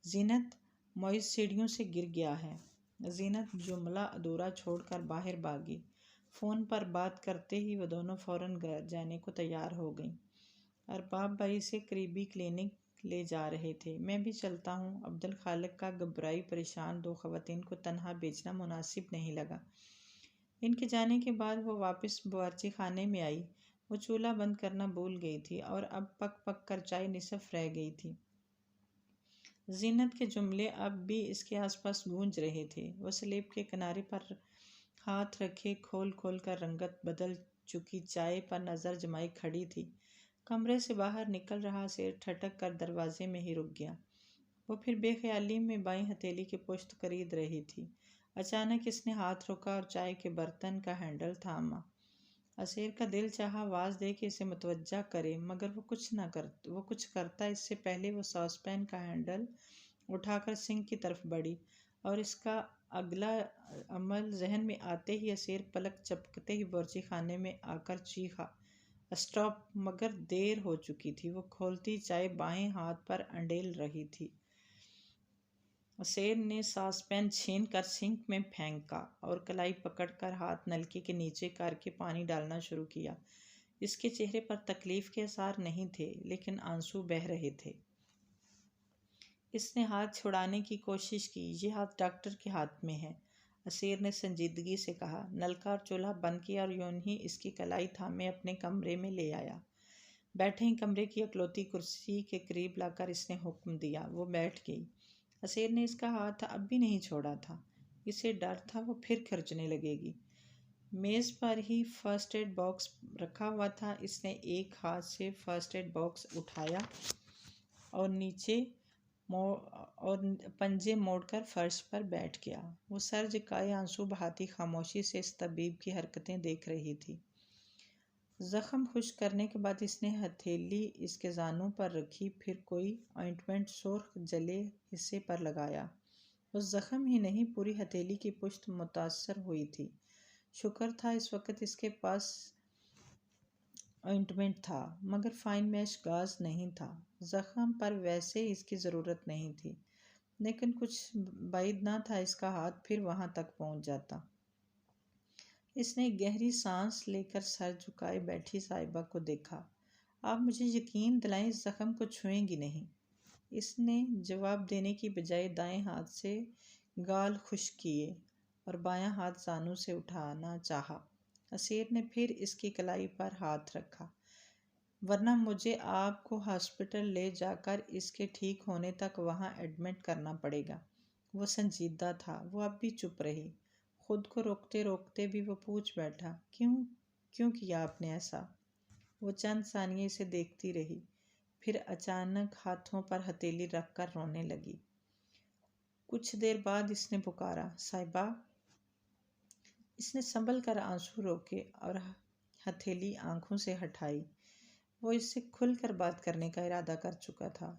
زینت، معز سیڑھیوں سے گر گیا ہے۔ زینت جملہ ادھورا چھوڑ کر باہر بھاگی۔ فون پر بات کرتے ہی وہ دونوں فوراً گھر جانے کو تیار ہو گئیں۔ ارباب بھائی سے قریبی کلینک لے جا رہے تھے۔ میں بھی چلتا ہوں۔ عبدالخالق کا گھبرائی پریشان دو خواتین کو تنہا بھیجنا مناسب نہیں لگا۔ ان کے جانے کے بعد وہ واپس باورچی خانے میں آئی۔ وہ چولہا بند کرنا بھول گئی تھی اور اب پک پک کر چائے نصف رہ گئی تھی۔ زینت کے جملے اب بھی اس کے آس پاس گونج رہے تھے۔ وہ سلیب کے کنارے پر ہاتھ رکھے کھول کھول کر رنگت بدل چکی چائے پر نظر جمائے کھڑی تھی۔ کمرے سے باہر نکل رہا اسیر ٹھٹک کر دروازے میں ہی رک گیا۔ وہ پھر بے خیالی میں بائیں ہتھیلی کی پشت کرید رہی تھی۔ اچانک اس نے ہاتھ روکا اور چائے کے برتن کا ہینڈل تھاما۔ اسیر کا دل چاہا آواز دے کے اسے متوجہ کرے، مگر وہ کچھ کرتا اس سے پہلے وہ ساس پین کا ہینڈل اٹھا کر سنک کی طرف بڑھی اور اس کا اگلا عمل ذہن میں آتے ہی اسیر پلک چپکتے ہی باورچی خانے میں آ کر چیخا، اسٹاپ! مگر دیر ہو چکی تھی۔ وہ کھولتی چائے بائیں ہاتھ پر انڈیل رہی تھی۔ اسیر نے ساس پین چھین کر سنک میں پھینکا اور کلائی پکڑ کر ہاتھ نلکے کے نیچے کر کے پانی ڈالنا شروع کیا۔ اس کے چہرے پر تکلیف کے آثار نہیں تھے، لیکن آنسو بہہ رہے تھے۔ اس نے ہاتھ چھڑانے کی کوشش کی۔ یہ ہاتھ ڈاکٹر کے ہاتھ میں ہے، اسیر نے سنجیدگی سے کہا۔ نلکا اور چولہا بند کیا اور یوں ہی اس کی کلائی تھامے اپنے کمرے میں لے آیا۔ بیٹھے ہی کمرے کی اکلوتی کرسی کے قریب لا کر اس نے حکم دیا۔ وہ بیٹھ گئی۔ اسیر نے اس کا ہاتھ اب بھی نہیں چھوڑا تھا۔ اسے ڈر تھا وہ پھر کھرچنے لگے گی۔ میز پر ہی فرسٹ ایڈ باکس رکھا ہوا تھا۔ اس نے ایک ہاتھ سے فرسٹ ایڈ باکس اٹھایا اور پنجے موڑ کر فرش پر بیٹھ گیا۔ وہ سر جھکائے آنسو بہاتی خاموشی سے اس طبیب کی حرکتیں دیکھ رہی تھی۔ زخم خشک کرنے کے بعد اس نے ہتھیلی اس کے زانوں پر رکھی، پھر کوئی آئنٹمنٹ سرخ جلے حصے پر لگایا۔ اس زخم ہی نہیں، پوری ہتھیلی کی پشت متاثر ہوئی تھی۔ شکر تھا اس وقت اس کے پاس آئنٹمنٹ تھا، مگر فائن میش گاز نہیں تھا۔ زخم پر ویسے اس کی ضرورت نہیں تھی، لیکن کچھ بعید نہ تھا اس کا ہاتھ پھر وہاں تک پہنچ جاتا۔ اس نے گہری سانس لے کر سر جھکائے بیٹھی صاحبہ کو دیکھا۔ آپ مجھے یقین دلائیں اس زخم کو چھوئیں گی نہیں؟ اس نے جواب دینے کی بجائے دائیں ہاتھ سے گال خشک کیے اور بایاں ہاتھ زانوں سے اٹھانا چاہا۔ اسیر نے پھر اس کی کلائی پر ہاتھ رکھا، ورنہ مجھے آپ کو ہاسپٹل لے جا کر اس کے ٹھیک ہونے تک وہاں ایڈمٹ کرنا پڑے گا۔ وہ سنجیدہ تھا۔ وہ اب بھی چپ رہی۔ خود کو روکتے روکتے بھی وہ پوچھ بیٹھا، کیوں کیا آپ نے ایسا؟ وہ چند ثانیے اسے دیکھتی رہی، پھر اچانک ہاتھوں پر ہتھیلی رکھ کر رونے لگی۔ کچھ دیر بعد اس نے پکارا، صاحبہ! اس نے سنبھل کر آنسو روکے اور ہتھیلی آنکھوں سے ہٹائی۔ وہ اس سے کھل کر بات کرنے کا ارادہ کر چکا تھا۔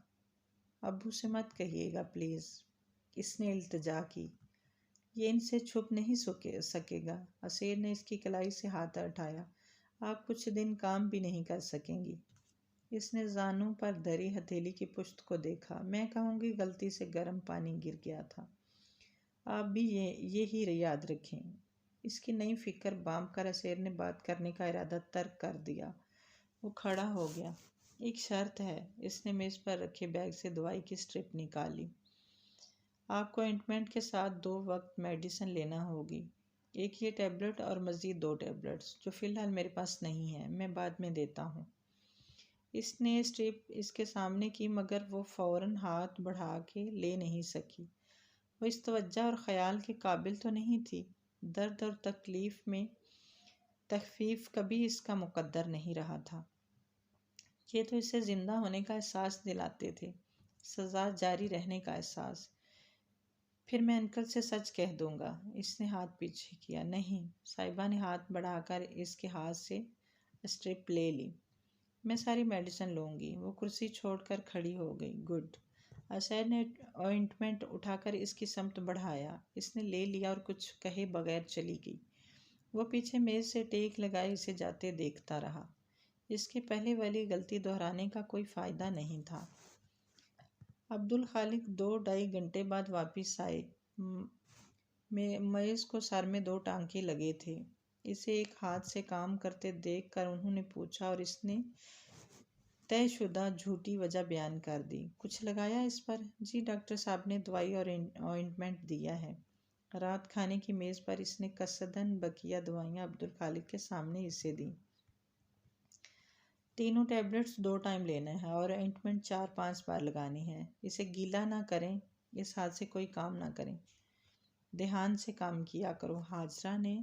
ابو سے مت کہیے گا پلیز، اس نے التجا کی۔ یہ ان سے چھپ نہیں سکے گا۔ اسیر نے اس کی کلائی سے ہاتھ اٹھایا۔ آپ کچھ دن کام بھی نہیں کر سکیں گی۔ اس نے زانوں پر دھری ہتھیلی کی پشت کو دیکھا۔ میں کہوں گی غلطی سے گرم پانی گر گیا تھا۔ آپ بھی یہی یاد رکھیں۔ اس کی نئی فکر بانپ کر اسیر نے بات کرنے کا ارادہ ترک کر دیا۔ وہ کھڑا ہو گیا۔ ایک شرط ہے۔ اس نے میز پر رکھے بیگ سے دوائی کی سٹرپ نکالی۔ آپ کو آئنٹمنٹ کے ساتھ 2 وقت میڈیسن لینا ہوگی۔ ایک یہ ٹیبلٹ اور مزید 2 ٹیبلٹس، جو فی الحال میرے پاس نہیں ہے، میں بعد میں دیتا ہوں۔ اس نے سٹرپ اس کے سامنے کی، مگر وہ فوراً ہاتھ بڑھا کے لے نہیں سکی۔ وہ اس توجہ اور خیال کے قابل تو نہیں تھی۔ درد اور تکلیف میں تخفیف کبھی اس کا مقدر نہیں رہا تھا۔ یہ تو اسے زندہ ہونے کا احساس دلاتے تھے، سزا جاری رہنے کا احساس۔ پھر میں انکل سے سچ کہہ دوں گا۔ اس نے ہاتھ پیچھے کیا۔ نہیں، صاحبہ نے ہاتھ بڑھا کر اس کے ہاتھ سے اسٹرپ لے لی۔ میں ساری میڈیسن لوں گی۔ وہ کرسی چھوڑ کر کھڑی ہو گئی۔ گڈ۔ اسیر نے آئنٹمنٹ اٹھا کر اس کی سمت بڑھایا۔ اس نے لے لیا اور کچھ کہے بغیر چلی گئی۔ وہ پیچھے میز سے ٹیک لگائے اسے جاتے دیکھتا رہا۔ اس کے پہلے والی غلطی دہرانے کا کوئی فائدہ نہیں تھا۔ عبدالخالق 2-2.5 گھنٹے بعد واپس آئے۔ میز کو سر میں 2 ٹانکے لگے تھے۔ اسے ایک ہاتھ سے کام کرتے دیکھ کر انہوں نے پوچھا اور اس نے طے شدہ جھوٹی وجہ بیان کر دی۔ کچھ لگایا اس پر؟ جی، ڈاکٹر صاحب نے دوائی اور آئنٹمنٹ دیا ہے۔ رات کھانے کی میز پر اس نے قصداً بقیہ دوائیاں عبدالخالق کے سامنے اسے دیں۔ تینوں ٹیبلٹس 2 ٹائم لینا ہے اور آئنٹمنٹ 4-5 بار لگانی ہے۔ اسے گیلا نہ کریں، اس ہاتھ سے کوئی کام نہ کریں۔ دھیان سے کام کیا کرو۔ حاجرہ نے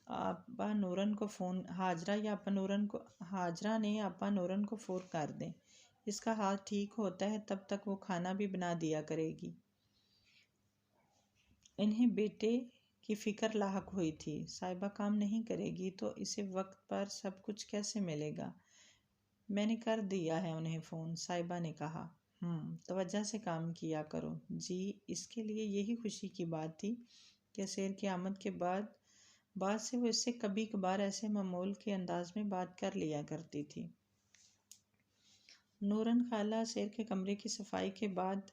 آپا نورن کو فون کر دیں۔ اس کا ہاتھ ٹھیک ہوتا ہے تب تک وہ کھانا بھی بنا دیا کرے گی۔ انہیں بیٹے کی فکر لاحق ہوئی تھی۔ صاحبہ کام نہیں کرے گی تو اسے وقت پر سب کچھ کیسے ملے گا؟ میں نے کر دیا ہے انہیں فون، صاحبہ نے کہا۔ توجہ سے کام کیا کرو۔ جی، اس کے لیے یہی خوشی کی بات تھی کہ اسیر کی آمد کے بعد سے وہ اس سے کبھی کبھار ایسے معمول کے انداز میں بات کر لیا کرتی تھی۔ نورن خالہ اسیر کے کمرے کی صفائی کے بعد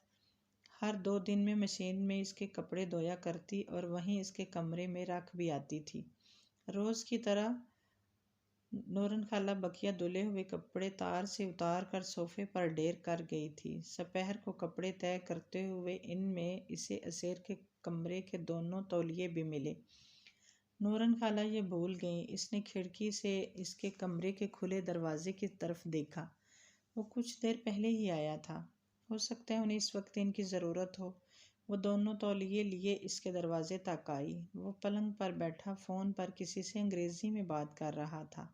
ہر 2 دن میں مشین میں اس کے کپڑے دھویا کرتی اور وہیں اس کے کمرے میں رکھ بھی آتی تھی۔ روز کی طرح نورن خالہ بقیہ دھلے ہوئے کپڑے تار سے اتار کر صوفے پر ڈھیر کر گئی تھی۔ سپہر کو کپڑے طے کرتے ہوئے ان میں اسے اسیر کے کمرے کے دونوں تولیے بھی ملے۔ نورن خالہ یہ بھول گئیں۔ اس نے کھڑکی سے اس کے کمرے کے کھلے دروازے کی طرف دیکھا۔ وہ کچھ دیر پہلے ہی آیا تھا۔ ہو سکتا ہے انہیں اس وقت ان کی ضرورت ہو۔ وہ دونوں تولیے لیے اس کے دروازے تک آئی۔ وہ پلنگ پر بیٹھا فون پر کسی سے انگریزی میں بات کر رہا تھا۔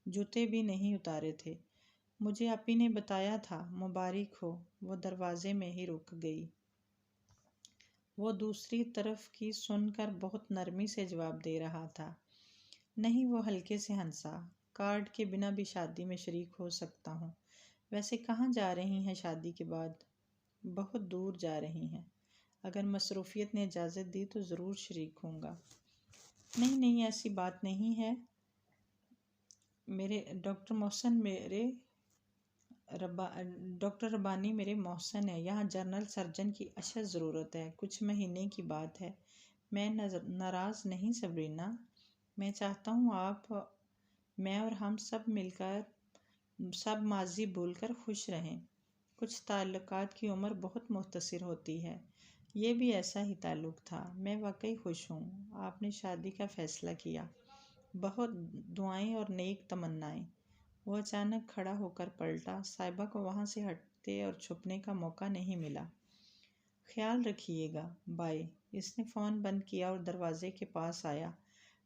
جوتے بھی نہیں اتارے تھے۔ مجھے اپی نے بتایا تھا۔ مبارک ہو۔ وہ دروازے میں ہی رک گئی۔ وہ دوسری طرف کی سن کر بہت نرمی سے جواب دے رہا تھا۔ نہیں، وہ ہلکے سے ہنسا۔ کارڈ کے بنا بھی شادی میں شریک ہو سکتا ہوں۔ ویسے کہاں جا رہی ہیں شادی کے بعد؟ بہت دور جا رہی ہیں۔ اگر مصروفیت نے اجازت دی تو ضرور شریک ہوں گا۔ نہیں، ایسی بات نہیں ہے۔ ڈاکٹر ربانی میرے محسن ہیں۔ یہاں جنرل سرجن کی اشد ضرورت ہے۔ کچھ مہینے کی بات ہے۔ میں ناراض نہیں سبرینا۔ میں چاہتا ہوں میں اور ہم سب مل کر سب ماضی بھول کر خوش رہیں۔ کچھ تعلقات کی عمر بہت مختصر ہوتی ہے۔ یہ بھی ایسا ہی تعلق تھا۔ میں واقعی خوش ہوں۔ آپ نے شادی کا فیصلہ کیا۔ بہت دعائیں اور نیک تمنائیں۔ وہ اچانک کھڑا ہو کر پلٹا۔ صاحبہ کو وہاں سے ہٹنے اور چھپنے کا موقع نہیں ملا۔ خیال رکھیے گا۔ بائے۔ اس نے فون بند کیا اور دروازے کے پاس آیا۔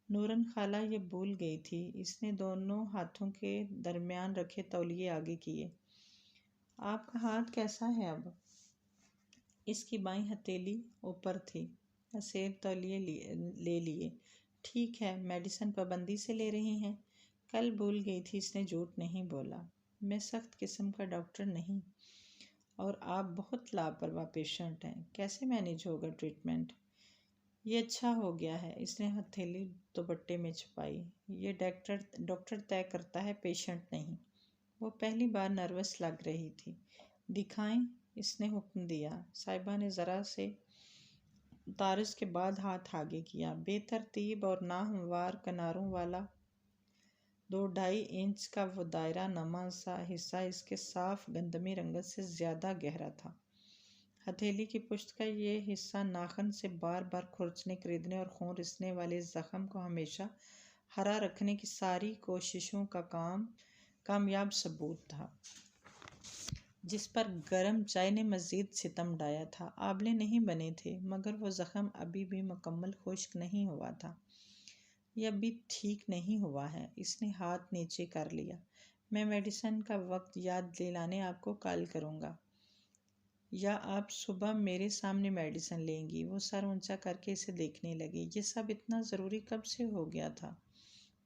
نورن خالہ یہ بھول گئی تھی۔ اس نے دونوں ہاتھوں کے درمیان رکھے تولیے آگے کیے۔ آپ کا ہاتھ کیسا ہے اب؟ اس کی بائیں ہتھیلی اوپر تھی۔ اسیر تولیے لے لیے۔ ٹھیک ہے۔ میڈیسن پابندی سے لے رہی ہیں؟ کل بھول گئی تھی۔ اس نے جھوٹ نہیں بولا۔ میں سخت قسم کا ڈاکٹر نہیں اور آپ بہت لاپرواہ پیشنٹ ہیں۔ کیسے مینیج ہوگا ٹریٹمنٹ؟ یہ اچھا ہو گیا ہے۔ اس نے ہتھیلی دوپٹے میں چھپائی۔ یہ ڈاکٹر طے کرتا ہے، پیشنٹ نہیں۔ وہ پہلی بار نروس لگ رہی تھی۔ دکھائیں؟ اس نے حکم دیا۔ صاحبہ نے ذرا سے تعارض کے بعد ہاتھ آگے کیا۔ بے ترتیب اور ناہموار کناروں والا 2-2.5 انچ کا وہ دائرہ نما سا حصہ اس کے صاف گندمی رنگت سے زیادہ گہرا تھا۔ ہتھیلی کی پشت کا یہ حصہ ناخن سے بار بار کھرچنے، کریدنے اور خون رسنے والے زخم کو ہمیشہ ہرا رکھنے کی ساری کوششوں کا کامیاب ثبوت تھا، جس پر گرم چائے نے مزید ستم ڈھایا تھا۔ آبلے نہیں بنے تھے مگر وہ زخم ابھی بھی مکمل خشک نہیں ہوا تھا۔ یہ ابھی ٹھیک نہیں ہوا ہے۔ اس نے ہاتھ نیچے کر لیا۔ میں میڈیسن کا وقت یاد دلانے آپ کو کال کروں گا۔ یا آپ صبح میرے سامنے میڈیسن لیں گی؟ وہ سر اونچا کر کے اسے دیکھنے لگی۔ یہ سب اتنا ضروری کب سے ہو گیا تھا؟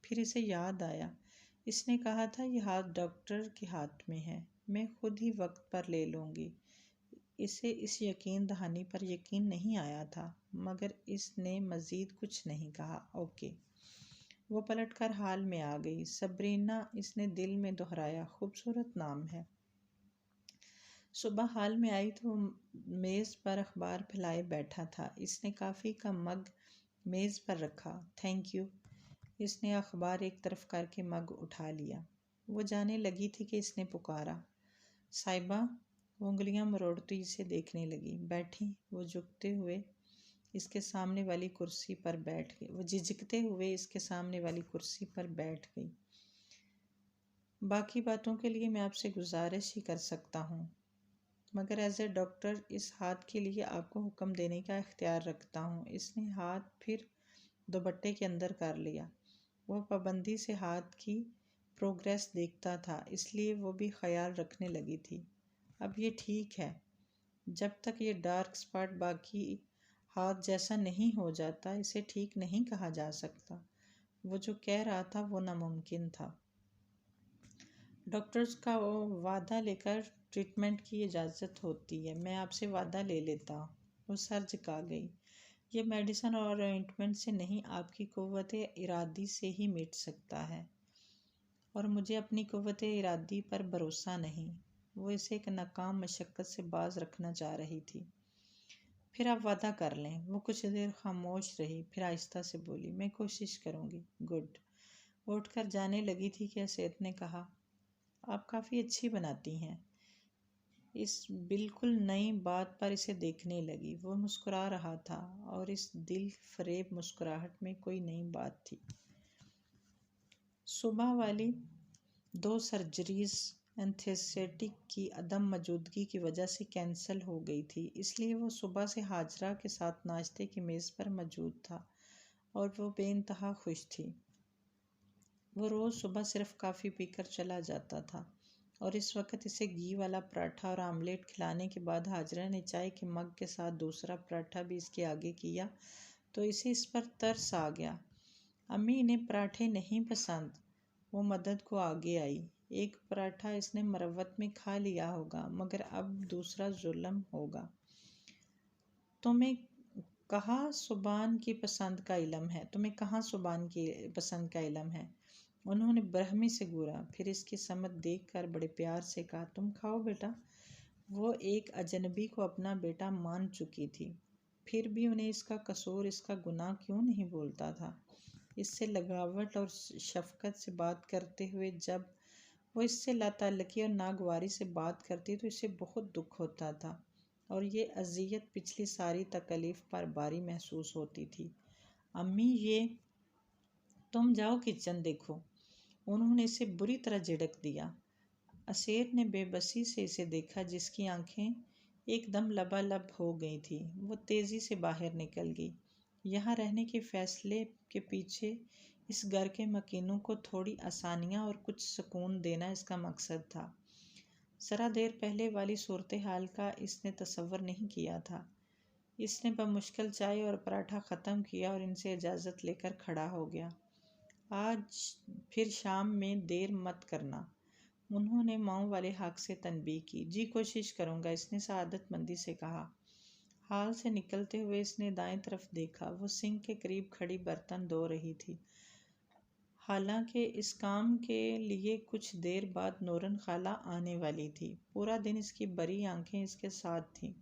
پھر اسے یاد آیا، اس نے کہا تھا یہ ہاتھ ڈاکٹر کے ہاتھ میں ہے، میں خود ہی وقت پر لے لوں گی۔ اسے اس یقین دہانی پر یقین نہیں آیا تھا، مگر اس نے مزید کچھ نہیں کہا۔ اوکے۔ وہ پلٹ کر ہال میں آ گئی۔ سبرینا، اس نے دل میں دہرایا، خوبصورت نام ہے۔ صبح ہال میں آئی تو میز پر اخبار پھیلائے بیٹھا تھا۔ اس نے کافی کا مگ میز پر رکھا۔ Thank you. اس نے اخبار ایک طرف کر کے مگ اٹھا لیا۔ وہ جانے لگی تھی کہ اس نے پکارا، صاحبہ۔ وہ انگلیاں مروڑتی اسے دیکھنے لگی۔ بیٹھی۔ وہ جھکتے ہوئے اس کے سامنے والی کرسی پر بیٹھ گئی۔ وہ جھجکتے ہوئے اس کے سامنے والی کرسی پر بیٹھ گئی۔ باقی باتوں کے لیے میں آپ سے گزارش ہی کر سکتا ہوں، مگر ایز اے ڈاکٹر اس ہاتھ کے لیے آپ کو حکم دینے کا اختیار رکھتا ہوں۔ اس نے ہاتھ پھر دوپٹے کے اندر کر لیا۔ وہ پابندی سے ہاتھ کی پروگریس دیکھتا تھا، اس لیے وہ بھی خیال رکھنے لگی تھی۔ اب یہ ٹھیک ہے، جب تک یہ ڈارک سپاٹ باقی ہاتھ جیسا نہیں ہو جاتا اسے ٹھیک نہیں کہا جا سکتا۔ وہ جو کہہ رہا تھا وہ ناممکن تھا۔ ڈاکٹرز کا وعدہ لے کر ٹریٹمنٹ کی اجازت ہوتی ہے، میں آپ سے وعدہ لے لیتا ہوں۔ وہ سر جھکا گئی۔ یہ میڈیسن اور آئنٹمنٹ سے نہیں، آپ کی قوت ارادی سے ہی مٹ سکتا ہے، اور مجھے اپنی قوت ارادی پر بھروسہ نہیں۔ وہ اسے ایک ناکام مشقت سے باز رکھنا چاہ رہی تھی۔ پھر آپ وعدہ کر لیں۔ وہ کچھ دیر خاموش رہی، پھر آہستہ سے بولی، میں کوشش کروں گی۔ گڈ۔ وہ اٹھ کر جانے لگی تھی کہ اسیت نے کہا، آپ کافی اچھی بناتی ہیں۔ اس بالکل نئی بات پر اسے دیکھنے لگی۔ وہ مسکرا رہا تھا، اور اس دل فریب مسکراہٹ میں کوئی نئی بات تھی۔ صبح والی 2 سرجریز اینستھیسیٹک کی عدم موجودگی کی وجہ سے کینسل ہو گئی تھی، اس لیے وہ صبح سے ہاجرہ کے ساتھ ناشتے کی میز پر موجود تھا، اور وہ بے انتہا خوش تھی۔ وہ روز صبح صرف کافی پی کر چلا جاتا تھا، اور اس وقت اسے گھی والا پراٹھا اور آملیٹ کھلانے کے بعد ہاجرہ نے چائے کے مگ کے ساتھ دوسرا پراٹھا بھی اس کے آگے کیا تو اسے اس پر ترس آ گیا۔ امی، انہیں پراٹھے نہیں پسند۔ وہ مدد کو آگے آئی۔ ایک پراٹھا اس نے مروت میں کھا لیا ہوگا، مگر اب دوسرا ظلم ہوگا۔ تمہیں کہاں صبان کی پسند کا علم ہے؟ تمہیں کہاں صبان کی پسند کا علم ہے؟ انہوں نے برہمی سے گورا، پھر اس کی سمت دیکھ کر بڑے پیار سے کہا، تم کھاؤ بیٹا۔ وہ ایک اجنبی کو اپنا بیٹا مان چکی تھی، پھر بھی انہیں اس کا قصور، اس کا گناہ کیوں نہیں بولتا تھا؟ اس سے لگاوٹ اور شفقت سے بات کرتے ہوئے جب وہ اس سے لاتعلقی اور ناگواری سے بات کرتی تو اسے بہت دکھ ہوتا تھا، اور یہ اذیت پچھلی ساری تکالیف پر باری محسوس ہوتی تھی۔ امی، یہ تم جاؤ کچن دیکھو۔ انہوں نے اسے بری طرح جھڑک دیا۔ اسیر نے بے بسی سے اسے دیکھا، جس کی آنکھیں ایک دم لبالب ہو گئی تھیں۔ وہ تیزی سے باہر نکل گئی۔ یہاں رہنے کے فیصلے کے پیچھے اس گھر کے مکینوں کو تھوڑی آسانیاں اور کچھ سکون دینا اس کا مقصد تھا۔ ذرا دیر پہلے والی صورتحال کا اس نے تصور نہیں کیا تھا۔ اس نے بمشکل چائے اور پراٹھا ختم کیا اور ان سے اجازت لے کر کھڑا ہو گیا۔ آج پھر شام میں دیر مت کرنا، انہوں نے ماؤں والے حق سے تنبیہ کی۔ جی کوشش کروں گا، اس نے سعادت مندی سے کہا۔ ہال سے نکلتے ہوئے اس نے دائیں طرف دیکھا۔ وہ سنک کے قریب کھڑی برتن دھو رہی تھی، حالانکہ اس کام کے لیے کچھ دیر بعد نورن خالہ آنے والی تھی۔ پورا دن اس کی بڑی آنکھیں اس کے ساتھ تھیں۔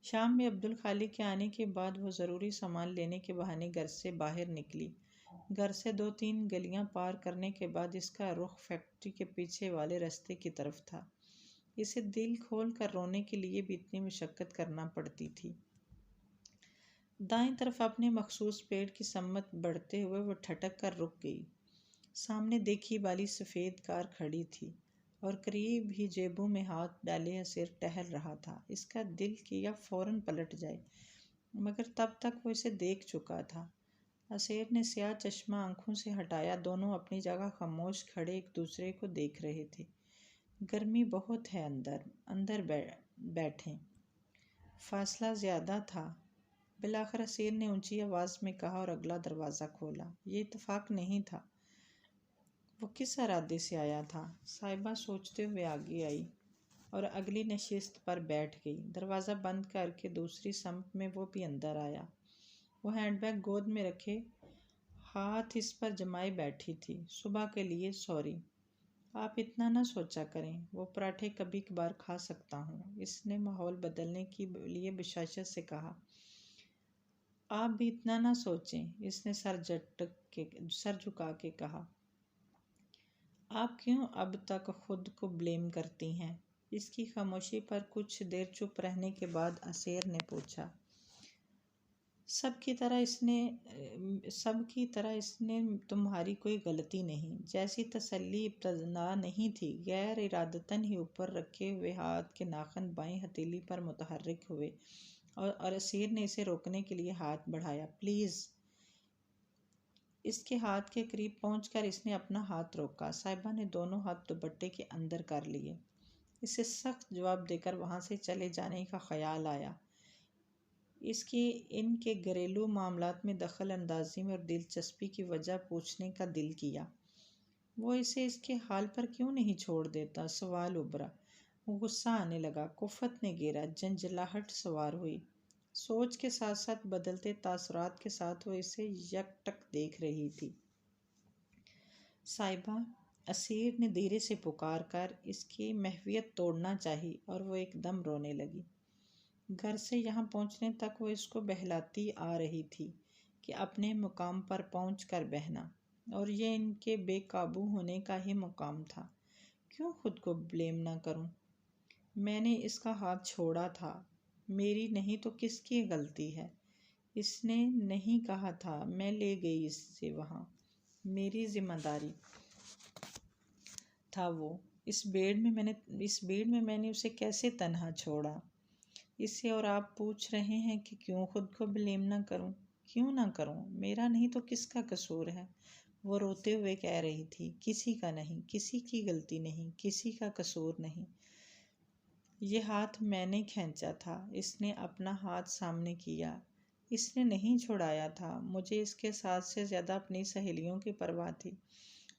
شام میں عبدالخالق کے آنے کے بعد وہ ضروری سامان لینے کے بہانے گھر سے باہر نکلی۔ گھر سے 2-3 گلیاں پار کرنے کے بعد اس کا رخ فیکٹری کے پیچھے والے راستے کی طرف تھا۔ اسے دل کھول کر رونے کے لیے بھی اتنی مشقت کرنا پڑتی تھی۔ دائیں طرف اپنے مخصوص پیڑ کی سمت بڑھتے ہوئے وہ ٹھٹک کر رک گئی۔ سامنے دیکھی والی سفید کار کھڑی تھی، اور قریب ہی جیبوں میں ہاتھ ڈالے اسیر ٹہل رہا تھا۔ اس کا دل کیا فوراً پلٹ جائے، مگر تب تک وہ اسے دیکھ چکا تھا۔ اسیر نے سیاہ چشمہ آنکھوں سے ہٹایا۔ دونوں اپنی جگہ خاموش کھڑے ایک دوسرے کو دیکھ رہے تھے۔ گرمی بہت ہے، اندر بیٹھیں۔ فاصلہ زیادہ تھا۔ بالآخر اسیر نے اونچی آواز میں کہا اور اگلا دروازہ کھولا۔ یہ اتفاق نہیں تھا۔ وہ کس ارادے سے آیا تھا؟ صاحبہ سوچتے ہوئے آگے آئی اور اگلی نشست پر بیٹھ گئی۔ دروازہ بند کر کے دوسری سمت میں وہ بھی اندر آیا۔ وہ ہینڈ بیگ گود میں رکھے ہاتھ اس پر جمائے بیٹھی تھی۔ صبح کے لیے سوری۔ آپ اتنا نہ سوچا کریں، وہ پراٹھے کبھی کبھار کھا سکتا ہوں، اس نے ماحول بدلنے کے لیے بشاشت سے کہا۔ آپ بھی اتنا نہ سوچیں، اس نے سر جھکا کے کہا۔ آپ کیوں اب تک خود کو بلیم کرتی ہیں؟ اس کی خاموشی پر کچھ دیر چپ رہنے کے بعد اسیر نے پوچھا۔ سب کی طرح اس نے تمہاری کوئی غلطی نہیں۔ جیسی تسلی ابتدا نہیں تھی۔ غیر ارادتاً ہی اوپر رکھے ہوئے ہاتھ کے ناخن بائیں ہتھیلی پر متحرک ہوئے اور اسیر نے اسے روکنے کے لیے ہاتھ بڑھایا۔ پلیز۔ اس کے ہاتھ کے قریب پہنچ کر اس نے اپنا ہاتھ روکا۔ صاحبہ نے دونوں ہاتھ دوپٹے کے اندر کر لیے۔ اسے سخت جواب دے کر وہاں سے چلے جانے کا خیال آیا۔ اس کی ان کے گھریلو معاملات میں دخل اندازی میں اور دلچسپی کی وجہ پوچھنے کا دل کیا۔ وہ اسے اس کے حال پر کیوں نہیں چھوڑ دیتا؟ سوال ابھرا۔ وہ غصہ آنے لگا، کفت نے گھیرا، جنجلاہٹ سوار ہوئی۔ سوچ کے ساتھ ساتھ بدلتے تاثرات کے ساتھ وہ اسے یک ٹک دیکھ رہی تھی۔ صاحبہ، اسیر نے دھیرے سے پکار کر اس کی محویت توڑنا چاہی اور وہ ایک دم رونے لگی۔ گھر سے یہاں پہنچنے تک وہ اس کو بہلاتی آ رہی تھی کہ اپنے مقام پر پہنچ کر بہنا، اور یہ ان کے بے قابو ہونے کا ہی مقام تھا۔ کیوں خود کو بلیم نہ کروں؟ میں نے اس کا ہاتھ چھوڑا تھا، میری نہیں تو کس کی غلطی ہے؟ اس نے نہیں کہا تھا میں لے گئی اسے وہاں، میری ذمہ داری تھا وہ۔ اس بھیڑ میں میں نے اسے کیسے تنہا چھوڑا؟ اسے اور آپ پوچھ رہے ہیں کہ کیوں خود کو بلیم نہ کروں؟ کیوں نہ کروں؟ میرا نہیں تو کس کا قصور ہے؟ وہ روتے ہوئے کہہ رہی تھی۔ کسی کا نہیں، کسی کی غلطی نہیں، کسی کا قصور نہیں۔ یہ ہاتھ میں نے کھینچا تھا۔ اس نے اپنا ہاتھ سامنے کیا۔ اس نے نہیں چھڑایا تھا۔ مجھے اس کے ساتھ سے زیادہ اپنی سہیلیوں کی پرواہ تھی۔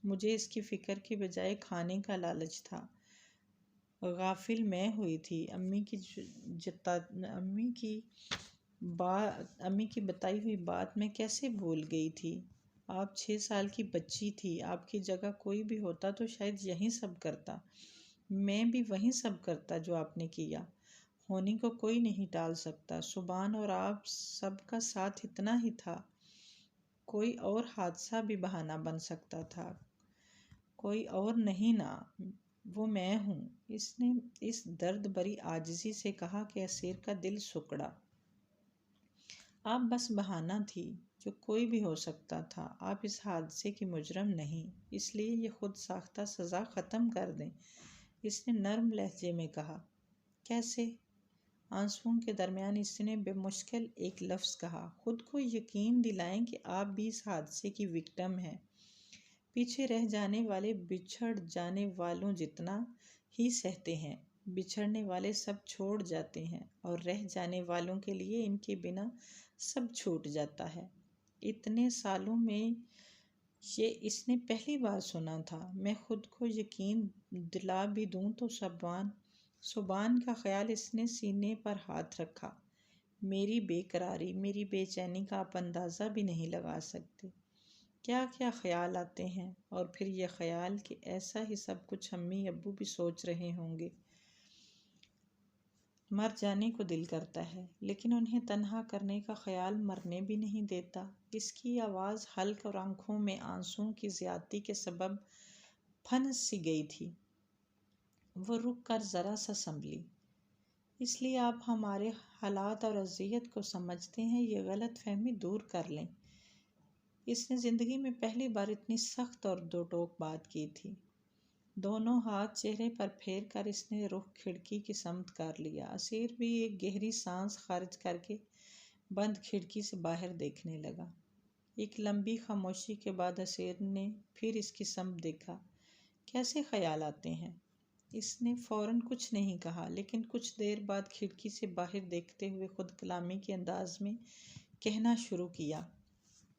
مجھے اس کی فکر کی بجائے کھانے کا لالچ تھا۔ غافل میں ہوئی تھی۔ امی کی بتائی ہوئی بات میں کیسے بھول گئی تھی؟ آپ 6 سال کی بچی تھی۔ آپ کی جگہ کوئی بھی ہوتا تو شاید یہی سب کرتا۔ میں بھی وہی سب کرتا جو آپ نے کیا۔ ہونے کو کوئی نہیں ٹال سکتا۔ سبحان اور آپ سب کا ساتھ اتنا ہی تھا۔ کوئی اور حادثہ بھی بہانہ بن سکتا تھا۔ کوئی اور نہیں نا، وہ میں ہوں۔ اس نے اس درد بھری عاجزی سے کہا کہ اسیر کا دل سکڑا۔ آپ بس بہانہ تھی جو کوئی بھی ہو سکتا تھا۔ آپ اس حادثے کی مجرم نہیں، اس لیے یہ خود ساختہ سزا ختم کر دیں، اس نے نرم لہجے میں کہا۔ کیسے؟ آنسوؤں کے درمیان اس نے بے مشکل ایک لفظ کہا۔ خود کو یقین دلائیں کہ آپ بھی اس حادثے کی وکٹم ہیں۔ پیچھے رہ جانے والے بچھڑ جانے والوں جتنا ہی سہتے ہیں۔ بچھڑنے والے سب چھوڑ جاتے ہیں اور رہ جانے والوں کے لیے ان کے بنا سب چھوٹ جاتا ہے۔ اتنے سالوں میں یہ اس نے پہلی بار سنا تھا۔ میں خود کو یقین دلا بھی دوں تو سبحان کا خیال، اس نے سینے پر ہاتھ رکھا۔ میری بے قراری، میری بے چینی کا آپ اندازہ بھی نہیں لگا سکتے۔ کیا کیا خیال آتے ہیں، اور پھر یہ خیال کہ ایسا ہی سب کچھ امی ابو بھی سوچ رہے ہوں گے۔ مر جانے کو دل کرتا ہے، لیکن انہیں تنہا کرنے کا خیال مرنے بھی نہیں دیتا۔ اس کی آواز حلق اور آنکھوں میں آنسوؤں کی زیادتی کے سبب پھنس سی گئی تھی۔ وہ رک کر ذرا سا سنبھلی۔ اس لیے آپ ہمارے حالات اور اذیت کو سمجھتے ہیں، یہ غلط فہمی دور کر لیں۔ اس نے زندگی میں پہلی بار اتنی سخت اور دو ٹوک بات کی تھی۔ دونوں ہاتھ چہرے پر پھیر کر اس نے رخ کھڑکی کی سمت کر لیا۔ اسیر بھی ایک گہری سانس خارج کر کے بند کھڑکی سے باہر دیکھنے لگا۔ ایک لمبی خاموشی کے بعد اسیر نے پھر اس کی سمت دیکھا۔ کیسے خیال آتے ہیں؟ اس نے فوراً کچھ نہیں کہا، لیکن کچھ دیر بعد کھڑکی سے باہر دیکھتے ہوئے خود کلامی کے انداز میں کہنا شروع کیا،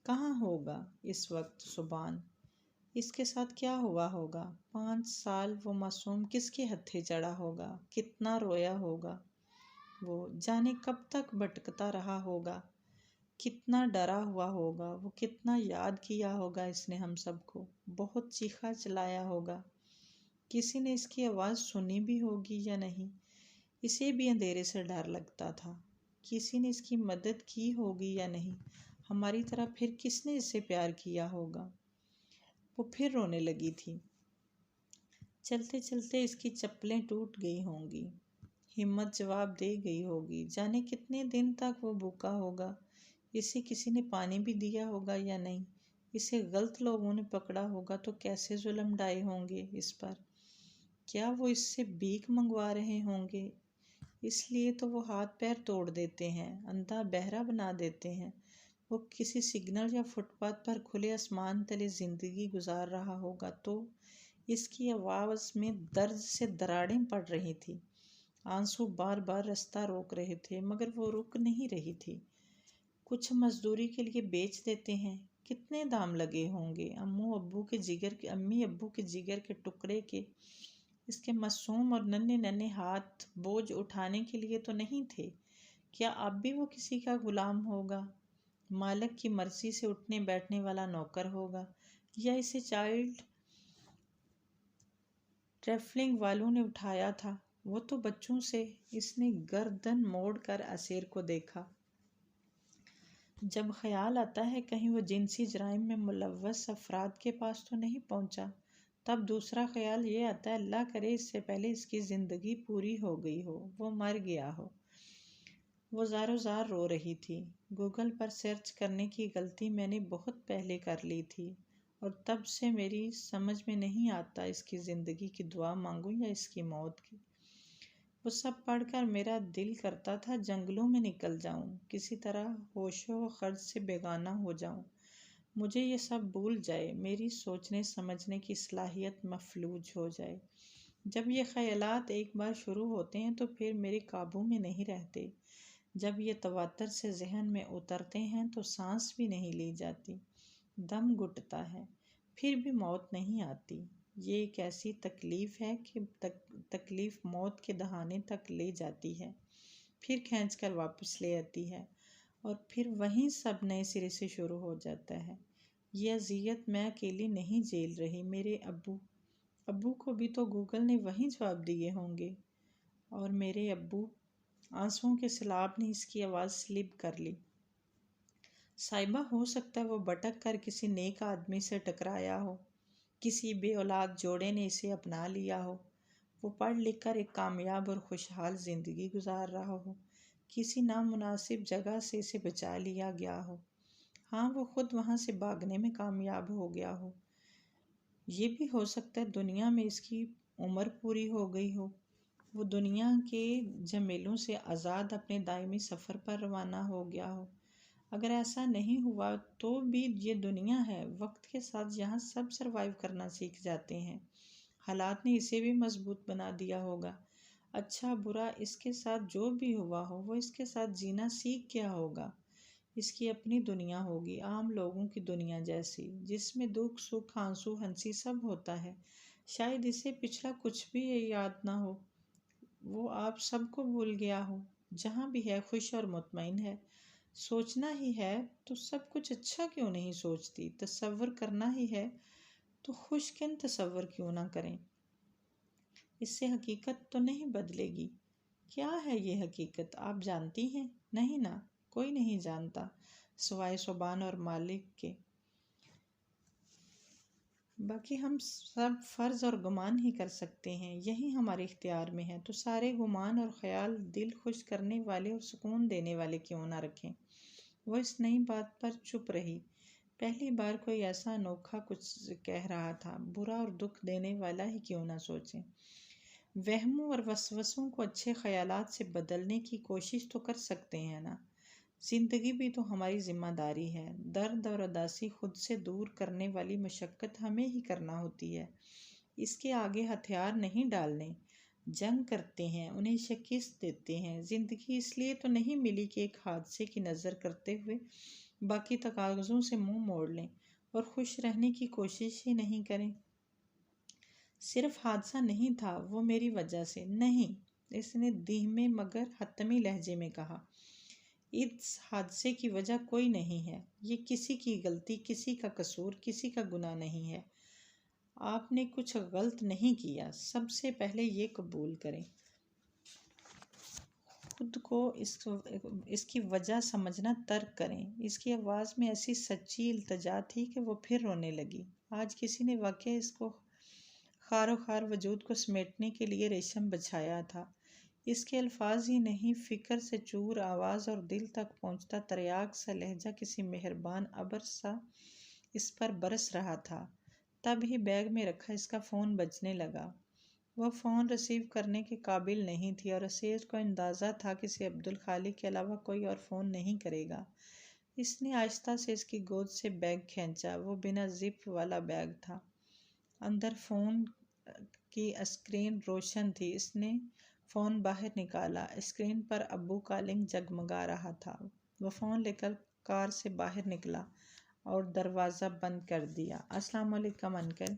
کہاں ہوگا اس وقت سبحان؟ اس کے ساتھ کیا ہوا ہوگا؟ 5 سال وہ معصوم کس کے ہتھے چڑھا ہوگا؟ کتنا رویا ہوگا وہ؟ جانے کب تک بھٹکتا رہا ہوگا؟ کتنا ڈرا ہوا ہوگا وہ؟ کتنا یاد کیا ہوگا اس نے ہم سب کو؟ بہت چیخا چلایا ہوگا۔ کسی نے اس کی آواز سنی بھی ہوگی یا نہیں؟ اسے بھی اندھیرے سے ڈر لگتا تھا۔ کسی نے اس کی مدد کی ہوگی یا نہیں؟ ہماری طرح پھر کس نے اس سے پیار کیا ہوگا؟ وہ پھر رونے لگی تھی۔ چلتے چلتے اس کی چپلیں ٹوٹ گئی ہوں گی، ہمت جواب دے گئی ہوگی۔ جانے کتنے دن تک وہ بھوکا ہوگا؟ اسے کسی نے پانی بھی دیا ہوگا یا نہیں؟ اسے غلط لوگوں نے پکڑا ہوگا تو کیسے ظلم ڈھائے ہوں گے اس پر؟ کیا وہ اس سے بھیک منگوا رہے ہوں گے؟ اس لیے تو وہ ہاتھ پیر توڑ دیتے ہیں، اندھا بہرا بنا دیتے ہیں۔ وہ کسی سگنل یا فٹ پاتھ پر کھلے آسمان تلے زندگی گزار رہا ہوگا تو اس کی آواز میں درد سے دراڑیں پڑ رہی تھی، آنسو بار بار راستہ روک رہے تھے، مگر وہ رک نہیں رہی تھی۔ کچھ مزدوری کے لیے بیچ دیتے ہیں، کتنے دام لگے ہوں گے؟ امی ابو کے جگر کے ٹکڑے کے اس کے معصوم اور ننھے ننھے ہاتھ بوجھ اٹھانے کے لیے تو نہیں تھے۔ کیا اب بھی وہ کسی کا غلام ہوگا؟ مالک کی مرضی سے اٹھنے بیٹھنے والا نوکر ہوگا، یا اسے چائلڈ ٹریفلنگ والوں نے اٹھایا تھا؟ وہ تو بچوں سے۔ اس نے گردن موڑ کر اسیر کو دیکھا۔ جب خیال آتا ہے کہیں وہ جنسی جرائم میں ملوث افراد کے پاس تو نہیں پہنچا، تب دوسرا خیال یہ آتا ہے اللہ کرے اس سے پہلے اس کی زندگی پوری ہو گئی ہو، وہ مر گیا ہو۔ وہ زار و زار رو رہی تھی۔ گوگل پر سرچ کرنے کی غلطی میں نے بہت پہلے کر لی تھی، اور تب سے میری سمجھ میں نہیں آتا اس کی زندگی کی دعا مانگوں یا اس کی موت کی۔ وہ سب پڑھ کر میرا دل کرتا تھا جنگلوں میں نکل جاؤں، کسی طرح ہوش و خرد سے بیگانہ ہو جاؤں، مجھے یہ سب بھول جائے، میری سوچنے سمجھنے کی صلاحیت مفلوج ہو جائے۔ جب یہ خیالات ایک بار شروع ہوتے ہیں تو پھر میرے قابو میں نہیں رہتے۔ جب یہ تواتر سے ذہن میں اترتے ہیں تو سانس بھی نہیں لی جاتی، دم گھٹتا ہے، پھر بھی موت نہیں آتی۔ یہ ایک ایسی تکلیف ہے کہ تکلیف موت کے دہانے تک لے جاتی ہے، پھر کھینچ کر واپس لے آتی ہے، اور پھر وہیں سب نئے سرے سے شروع ہو جاتا ہے۔ یہ اذیت میں اکیلی نہیں جھیل رہی، میرے ابو کو بھی تو گوگل نے وہی جواب دیے ہوں گے، اور میرے ابو۔ آنسوؤں کے سیلاب نے اس کی آواز سلپ کر لی۔ صاحبہ، ہو سکتا ہے وہ بھٹک کر کسی نیک آدمی سے ٹکرایا ہو، کسی بے اولاد جوڑے نے اسے اپنا لیا ہو، وہ پڑھ لکھ کر ایک کامیاب اور خوشحال زندگی گزار رہا ہو، کسی نامناسب جگہ سے اسے بچا لیا گیا ہو، ہاں وہ خود وہاں سے بھاگنے میں کامیاب ہو گیا ہو۔ یہ بھی ہو سکتا ہے دنیا میں اس کی عمر پوری ہو گئی ہو، وہ دنیا کے جھمیلوں سے آزاد اپنے دائمی سفر پر روانہ ہو گیا ہو۔ اگر ایسا نہیں ہوا تو بھی یہ دنیا ہے، وقت کے ساتھ یہاں سب سروائیو کرنا سیکھ جاتے ہیں، حالات نے اسے بھی مضبوط بنا دیا ہوگا۔ اچھا برا اس کے ساتھ جو بھی ہوا ہو، وہ اس کے ساتھ جینا سیکھ گیا ہوگا۔ اس کی اپنی دنیا ہوگی، عام لوگوں کی دنیا جیسی، جس میں دکھ سکھ آنسو ہنسی سب ہوتا ہے۔ شاید اسے پچھلا کچھ بھی یاد نہ ہو، وہ آپ سب کو بھول گیا ہو، جہاں بھی ہے خوش اور مطمئن ہے۔ سوچنا ہی ہے تو سب کچھ اچھا کیوں نہیں سوچتی؟ تصور کرنا ہی ہے تو خوش کن تصور کیوں نہ کریں؟ اس سے حقیقت تو نہیں بدلے گی۔ کیا ہے یہ حقیقت آپ جانتی ہیں؟ نہیں نا، کوئی نہیں جانتا سوائے سبحان اور مالک کے۔ باقی ہم سب فرض اور گمان ہی کر سکتے ہیں، یہی ہمارے اختیار میں ہے، تو سارے گمان اور خیال دل خوش کرنے والے اور سکون دینے والے کیوں نہ رکھیں۔ وہ اس نئی بات پر چپ رہی۔ پہلی بار کوئی ایسا انوکھا کچھ کہہ رہا تھا، برا اور دکھ دینے والا ہی کیوں نہ سوچیں۔ وہموں اور وسوسوں کو اچھے خیالات سے بدلنے کی کوشش تو کر سکتے ہیں نا۔ زندگی بھی تو ہماری ذمہ داری ہے، درد اور اداسی خود سے دور کرنے والی مشقت ہمیں ہی کرنا ہوتی ہے۔ اس کے آگے ہتھیار نہیں ڈالنے، جنگ کرتے ہیں، انہیں شکست دیتے ہیں۔ زندگی اس لیے تو نہیں ملی کہ ایک حادثے کی نظر کرتے ہوئے باقی تقاضوں سے منہ موڑ لیں اور خوش رہنے کی کوشش ہی نہیں کریں۔ صرف حادثہ نہیں تھا، وہ میری وجہ سے نہیں، اس نے دھیمے مگر حتمی لہجے میں کہا۔ اس حادثے کی وجہ کوئی نہیں ہے، یہ کسی کی غلطی، کسی کا قصور، کسی کا گناہ نہیں ہے۔ آپ نے کچھ غلط نہیں کیا، سب سے پہلے یہ قبول کریں۔ خود کو اس کی وجہ سمجھنا ترک کریں۔ اس کی آواز میں ایسی سچی التجا تھی کہ وہ پھر رونے لگی۔ آج کسی نے واقعہ اس کو خار و خار وجود کو سمیٹنے کے لیے ریشم بچھایا تھا۔ اس کے الفاظ ہی نہیں، فکر سے چور آواز اور دل تک پہنچتا تریاک سا لہجہ کسی مہربان ابر سا اس پر برس رہا تھا۔ تب ہی بیگ میں رکھا اس کا فون بجنے لگا۔ وہ فون ریسیو کرنے کے قابل نہیں تھی اور اسیر کو اندازہ تھا کہ اسے عبدالخالق کے علاوہ کوئی اور فون نہیں کرے گا۔ اس نے آہستہ سے اس کی گود سے بیگ کھینچا۔ وہ بنا زپ والا بیگ تھا۔ اندر فون کی اسکرین روشن تھی۔ اس نے فون باہر نکالا۔ اسکرین پر ابو کالنگ جگمگا رہا تھا۔ وہ فون لے کر کار سے باہر نکلا اور دروازہ بند کر دیا۔ السلام علیکم انکل۔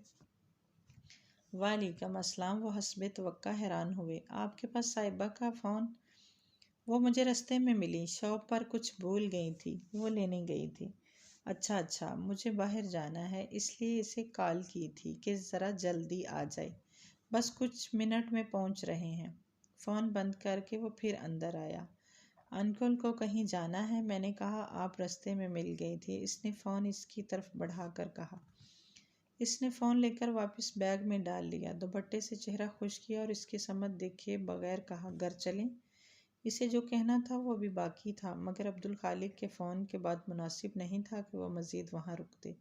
وعلیکم السلام۔ وہ حسب توقع حیران ہوئے۔ آپ کے پاس صاحبہ کا فون؟ وہ مجھے رستے میں ملی، شاپ پر کچھ بھول گئی تھی، وہ لینے گئی تھی۔ اچھا، مجھے باہر جانا ہے، اس لیے اسے کال کی تھی کہ ذرا جلدی آ جائے، بس کچھ منٹ میں پہنچ رہے ہیں۔ فون بند کر کے وہ پھر اندر آیا۔ انکل کو کہیں جانا ہے؟ میں نے کہا آپ رستے میں مل گئی تھی۔ اس نے فون اس کی طرف بڑھا کر کہا۔ اس نے فون لے کر واپس بیگ میں ڈال لیا، دوپٹے سے چہرہ خشک کیا اور اس کی سمت دیکھے بغیر کہا گھر چلیں؟ اسے جو کہنا تھا وہ ابھی باقی تھا، مگر عبدالخالق کے فون کے بعد مناسب نہیں تھا کہ وہ مزید وہاں رکتے۔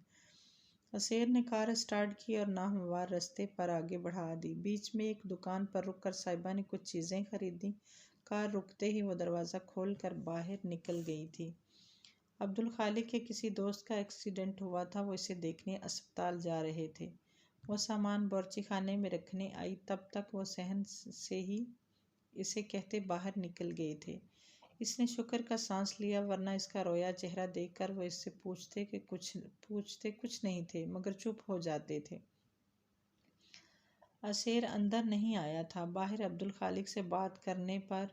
اسیر نے کار اسٹارٹ کی اور ناہموار رستے پر آگے بڑھا دی۔ بیچ میں ایک دکان پر رک کر صاحبہ نے کچھ چیزیں خریدیں۔ کار رکتے ہی وہ دروازہ کھول کر باہر نکل گئی تھی۔ عبدالخالق کے کسی دوست کا ایکسیڈنٹ ہوا تھا، وہ اسے دیکھنے اسپتال جا رہے تھے۔ وہ سامان بورچی خانے میں رکھنے آئی، تب تک وہ صحن سے ہی اسے کہتے باہر نکل گئے تھے۔ اس نے شکر کا سانس لیا، ورنہ اس کا رویا چہرہ دیکھ کر وہ اس سے پوچھتے کچھ نہیں تھے، مگر چپ ہو جاتے تھے۔ اسیر اندر نہیں آیا تھا۔ باہر عبدالخالق سے بات کرنے پر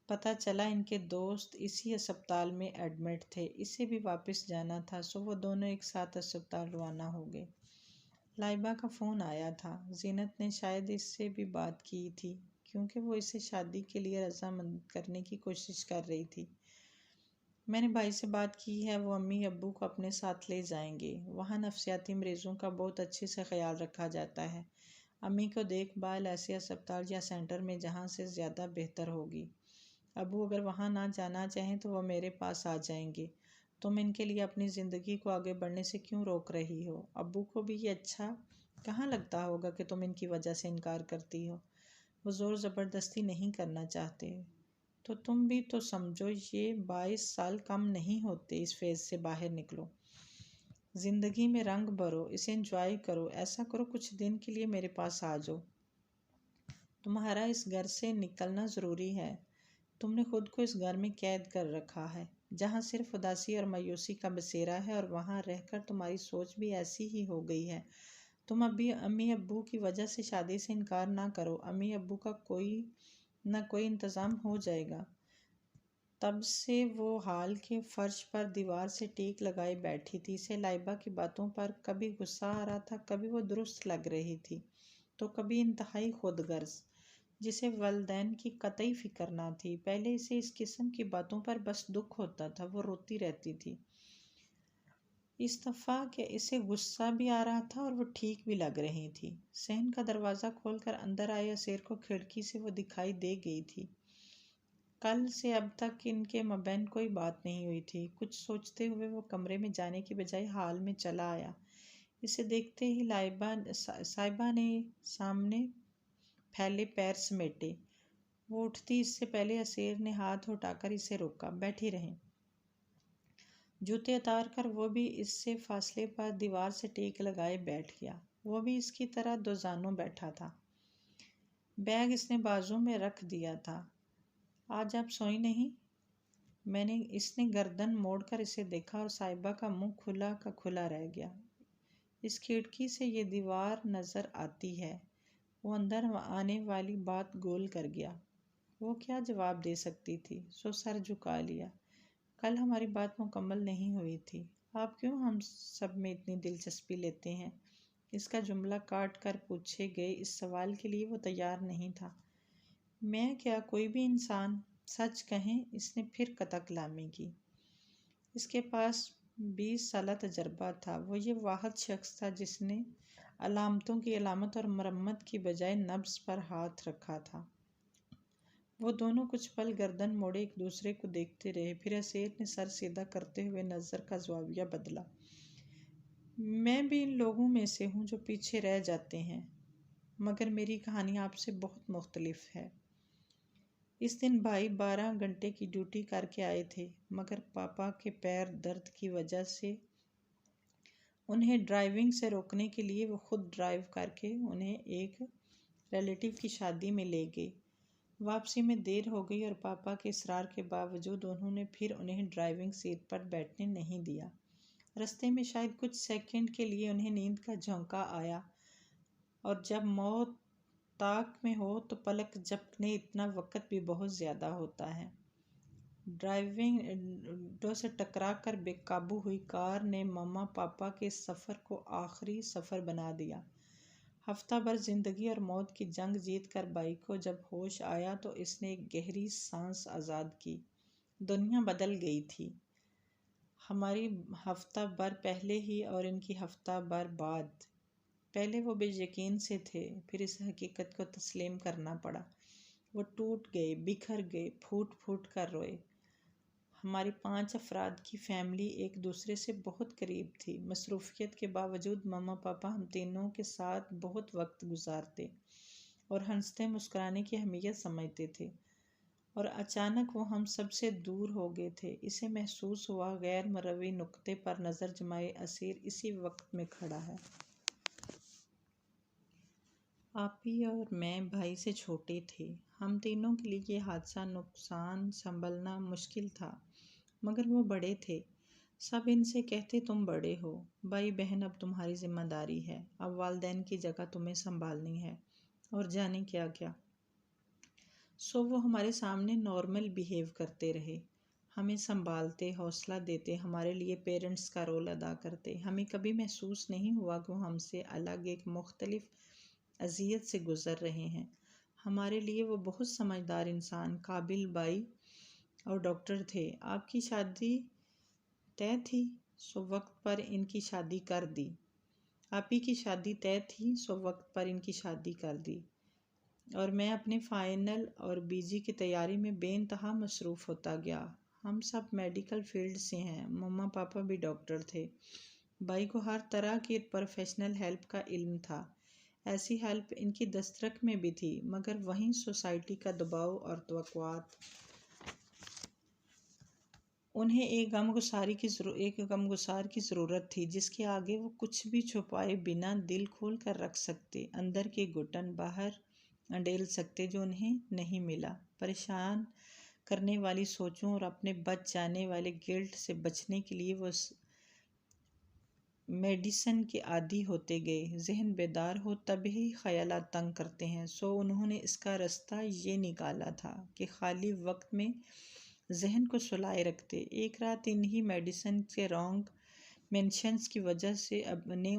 پتہ چلا ان کے دوست اسی اسپتال میں ایڈمٹ تھے۔ اسے بھی واپس جانا تھا، سو وہ دونوں ایک ساتھ اسپتال روانہ ہو گئے۔ لائبہ کا فون آیا تھا۔ زینت نے شاید اس سے بھی بات کی تھی، کیونکہ وہ اسے شادی کے لیے رضامند کرنے کی کوشش کر رہی تھی۔ میں نے بھائی سے بات کی ہے، وہ امی ابو کو اپنے ساتھ لے جائیں گے۔ وہاں نفسیاتی مریضوں کا بہت اچھے سے خیال رکھا جاتا ہے۔ امی کو دیکھ بھال ایسے اسپتال یا سینٹر میں جہاں سے زیادہ بہتر ہوگی۔ ابو اگر وہاں نہ جانا چاہیں تو وہ میرے پاس آ جائیں گے۔ تم ان کے لیے اپنی زندگی کو آگے بڑھنے سے کیوں روک رہی ہو؟ ابو کو بھی یہ اچھا کہاں لگتا ہوگا کہ تم ان کی وجہ سے انکار کرتی ہو۔ وہ زور زبردستی نہیں کرنا چاہتے۔ تو تم بھی تو سمجھو، یہ 22 سال کم نہیں ہوتے۔ اس فیز سے باہر نکلو، زندگی میں رنگ بھرو، اسے انجوائے کرو۔ ایسا کرو، کچھ دن کے لیے میرے پاس آ جاؤ۔ تمہارا اس گھر سے نکلنا ضروری ہے۔ تم نے خود کو اس گھر میں قید کر رکھا ہے، جہاں صرف اداسی اور مایوسی کا بسیرا ہے، اور وہاں رہ کر تمہاری سوچ بھی ایسی ہی ہو گئی ہے۔ تم ابھی امی ابو کی وجہ سے شادی سے انکار نہ کرو۔ امی ابو کا کوئی نہ کوئی انتظام ہو جائے گا۔ تب سے وہ حال کے فرش پر دیوار سے ٹیک لگائے بیٹھی تھی۔ اسے لائبہ کی باتوں پر کبھی غصہ آ رہا تھا، کبھی وہ درست لگ رہی تھی، تو کبھی انتہائی خود غرض، جسے والدین کی قطعی فکر نہ تھی۔ پہلے اسے اس قسم کی باتوں پر بس دکھ ہوتا تھا، وہ روتی رہتی تھی۔ اس دفعہ کہ اسے غصہ بھی آ رہا تھا اور وہ ٹھیک بھی لگ رہی تھی۔ صحن کا دروازہ کھول کر اندر آئے اسیر کو کھڑکی سے وہ دکھائی دے گئی تھی۔ کل سے اب تک ان کے مابین کوئی بات نہیں ہوئی تھی۔ کچھ سوچتے ہوئے وہ کمرے میں جانے کی بجائے ہال میں چلا آیا۔ اسے دیکھتے ہی صاحبہ نے سامنے پھیلے پیر سمیٹے۔ وہ اٹھتی اس سے پہلے اسیر نے ہاتھ اٹھا کر اسے روکا۔ بیٹھی رہیں۔ جوتے اتار کر وہ بھی اس سے فاصلے پر دیوار سے ٹیک لگائے بیٹھ گیا۔ وہ بھی اس کی طرح دوزانوں بیٹھا تھا۔ بیگ اس نے بازو میں رکھ دیا تھا۔ آج آپ سوئی نہیں؟ اس نے گردن موڑ کر اسے دیکھا اور صاحبہ کا منہ کھلا کا کھلا رہ گیا۔ اس کھڑکی سے یہ دیوار نظر آتی ہے۔ وہ اندر آنے والی بات گول کر گیا۔ وہ کیا جواب دے سکتی تھی؟ سر جھکا لیا۔ کل ہماری بات مکمل نہیں ہوئی تھی۔ آپ کیوں ہم سب میں اتنی دلچسپی لیتے ہیں؟ اس کا جملہ کاٹ کر پوچھے گئے اس سوال کے لیے وہ تیار نہیں تھا۔ میں کیا کوئی بھی انسان؟ سچ کہیں، اس نے پھر قطع کلامی کی۔ اس کے پاس 20 سالہ تجربہ تھا۔ وہ یہ واحد شخص تھا جس نے علامتوں کی علامت اور مرمت کی بجائے نبض پر ہاتھ رکھا تھا۔ وہ دونوں کچھ پل گردن موڑے ایک دوسرے کو دیکھتے رہے، پھر اسیر نے سر سیدھا کرتے ہوئے نظر کا زاویہ بدلا۔ میں بھی ان لوگوں میں سے ہوں جو پیچھے رہ جاتے ہیں، مگر میری کہانی آپ سے بہت مختلف ہے۔ اس دن بھائی 12 گھنٹے کی ڈیوٹی کر کے آئے تھے، مگر پاپا کے پیر درد کی وجہ سے انہیں ڈرائیونگ سے روکنے کے لیے وہ خود ڈرائیو کر کے انہیں ایک ریلیٹیو کی شادی میں لے گئے۔ واپسی میں دیر ہو گئی اور پاپا کے اصرار کے باوجود انہوں نے پھر انہیں ڈرائیونگ سیٹ پر بیٹھنے نہیں دیا۔ رستے میں شاید کچھ سیکنڈ کے لیے انہیں نیند کا جھونکا آیا، اور جب موت طاق میں ہو تو پلک جھپکنے اتنا وقت بھی بہت زیادہ ہوتا ہے۔ ڈرائیونگ سے ٹکرا کر بے قابو ہوئی کار نے مما پاپا کے سفر کو آخری سفر بنا دیا۔ ہفتہ بھر زندگی اور موت کی جنگ جیت کر بھائی کو جب ہوش آیا تو اس نے ایک گہری سانس آزاد کی۔ دنیا بدل گئی تھی، ہماری ہفتہ بھر پہلے ہی اور ان کی ہفتہ بھر بعد۔ پہلے وہ بے یقین سے تھے، پھر اس حقیقت کو تسلیم کرنا پڑا۔ وہ ٹوٹ گئے، بکھر گئے، پھوٹ پھوٹ کر روئے۔ ہماری 5 افراد کی فیملی ایک دوسرے سے بہت قریب تھی۔ مصروفیت کے باوجود مما پاپا ہم تینوں کے ساتھ بہت وقت گزارتے اور ہنستے مسکرانے کی اہمیت سمجھتے تھے، اور اچانک وہ ہم سب سے دور ہو گئے تھے۔ اسے محسوس ہوا غیر مروی نقطے پر نظر جمائے اسیر اسی وقت میں کھڑا ہے۔ آپی اور میں بھائی سے چھوٹے تھے۔ ہم تینوں کے لیے یہ حادثہ نقصان سنبھلنا مشکل تھا، مگر وہ بڑے تھے۔ سب ان سے کہتے تم بڑے ہو، بھائی بہن اب تمہاری ذمہ داری ہے، اب والدین کی جگہ تمہیں سنبھالنی ہے، اور جانے کیا کیا۔ وہ ہمارے سامنے نارمل بیہیو کرتے رہے، ہمیں سنبھالتے، حوصلہ دیتے، ہمارے لیے پیرنٹس کا رول ادا کرتے۔ ہمیں کبھی محسوس نہیں ہوا کہ وہ ہم سے الگ ایک مختلف اذیت سے گزر رہے ہیں۔ ہمارے لیے وہ بہت سمجھدار انسان، قابل بھائی اور ڈاکٹر تھے۔ آپ کی شادی طے تھی، وقت پر ان کی شادی کر دی۔ آپی کی شادی طے تھی، وقت پر ان کی شادی کر دی، اور میں اپنے فائنل اور بی جی کی تیاری میں بے انتہا مصروف ہوتا گیا۔ ہم سب میڈیکل فیلڈ سے ہیں، مما پاپا بھی ڈاکٹر تھے۔ بھائی کو ہر طرح کی پروفیشنل ہیلپ کا علم تھا۔ ایسی ہیلپ ان کی دسترک میں بھی تھی، مگر وہیں سوسائٹی کا دباؤ اور توقعات۔ انہیں ایک غمگسار کی ضرورت تھی جس کے آگے وہ کچھ بھی چھپائے بنا دل کھول کر رکھ سکتے، اندر کے گھٹن باہر انڈیل سکتے جو انہیں نہیں ملا۔ پریشان کرنے والی سوچوں اور اپنے بچ جانے والے گلٹ سے بچنے کے لیے وہ میڈیسن کے عادی ہوتے گئے۔ ذہن بیدار ہو تب ہی خیالات تنگ کرتے ہیں، انہوں نے اس کا راستہ یہ نکالا تھا کہ خالی وقت میں ذہن کو سلائے رکھتے۔ ایک رات انہی میڈیسن کے رانگ مینشنز کی وجہ سے اب نے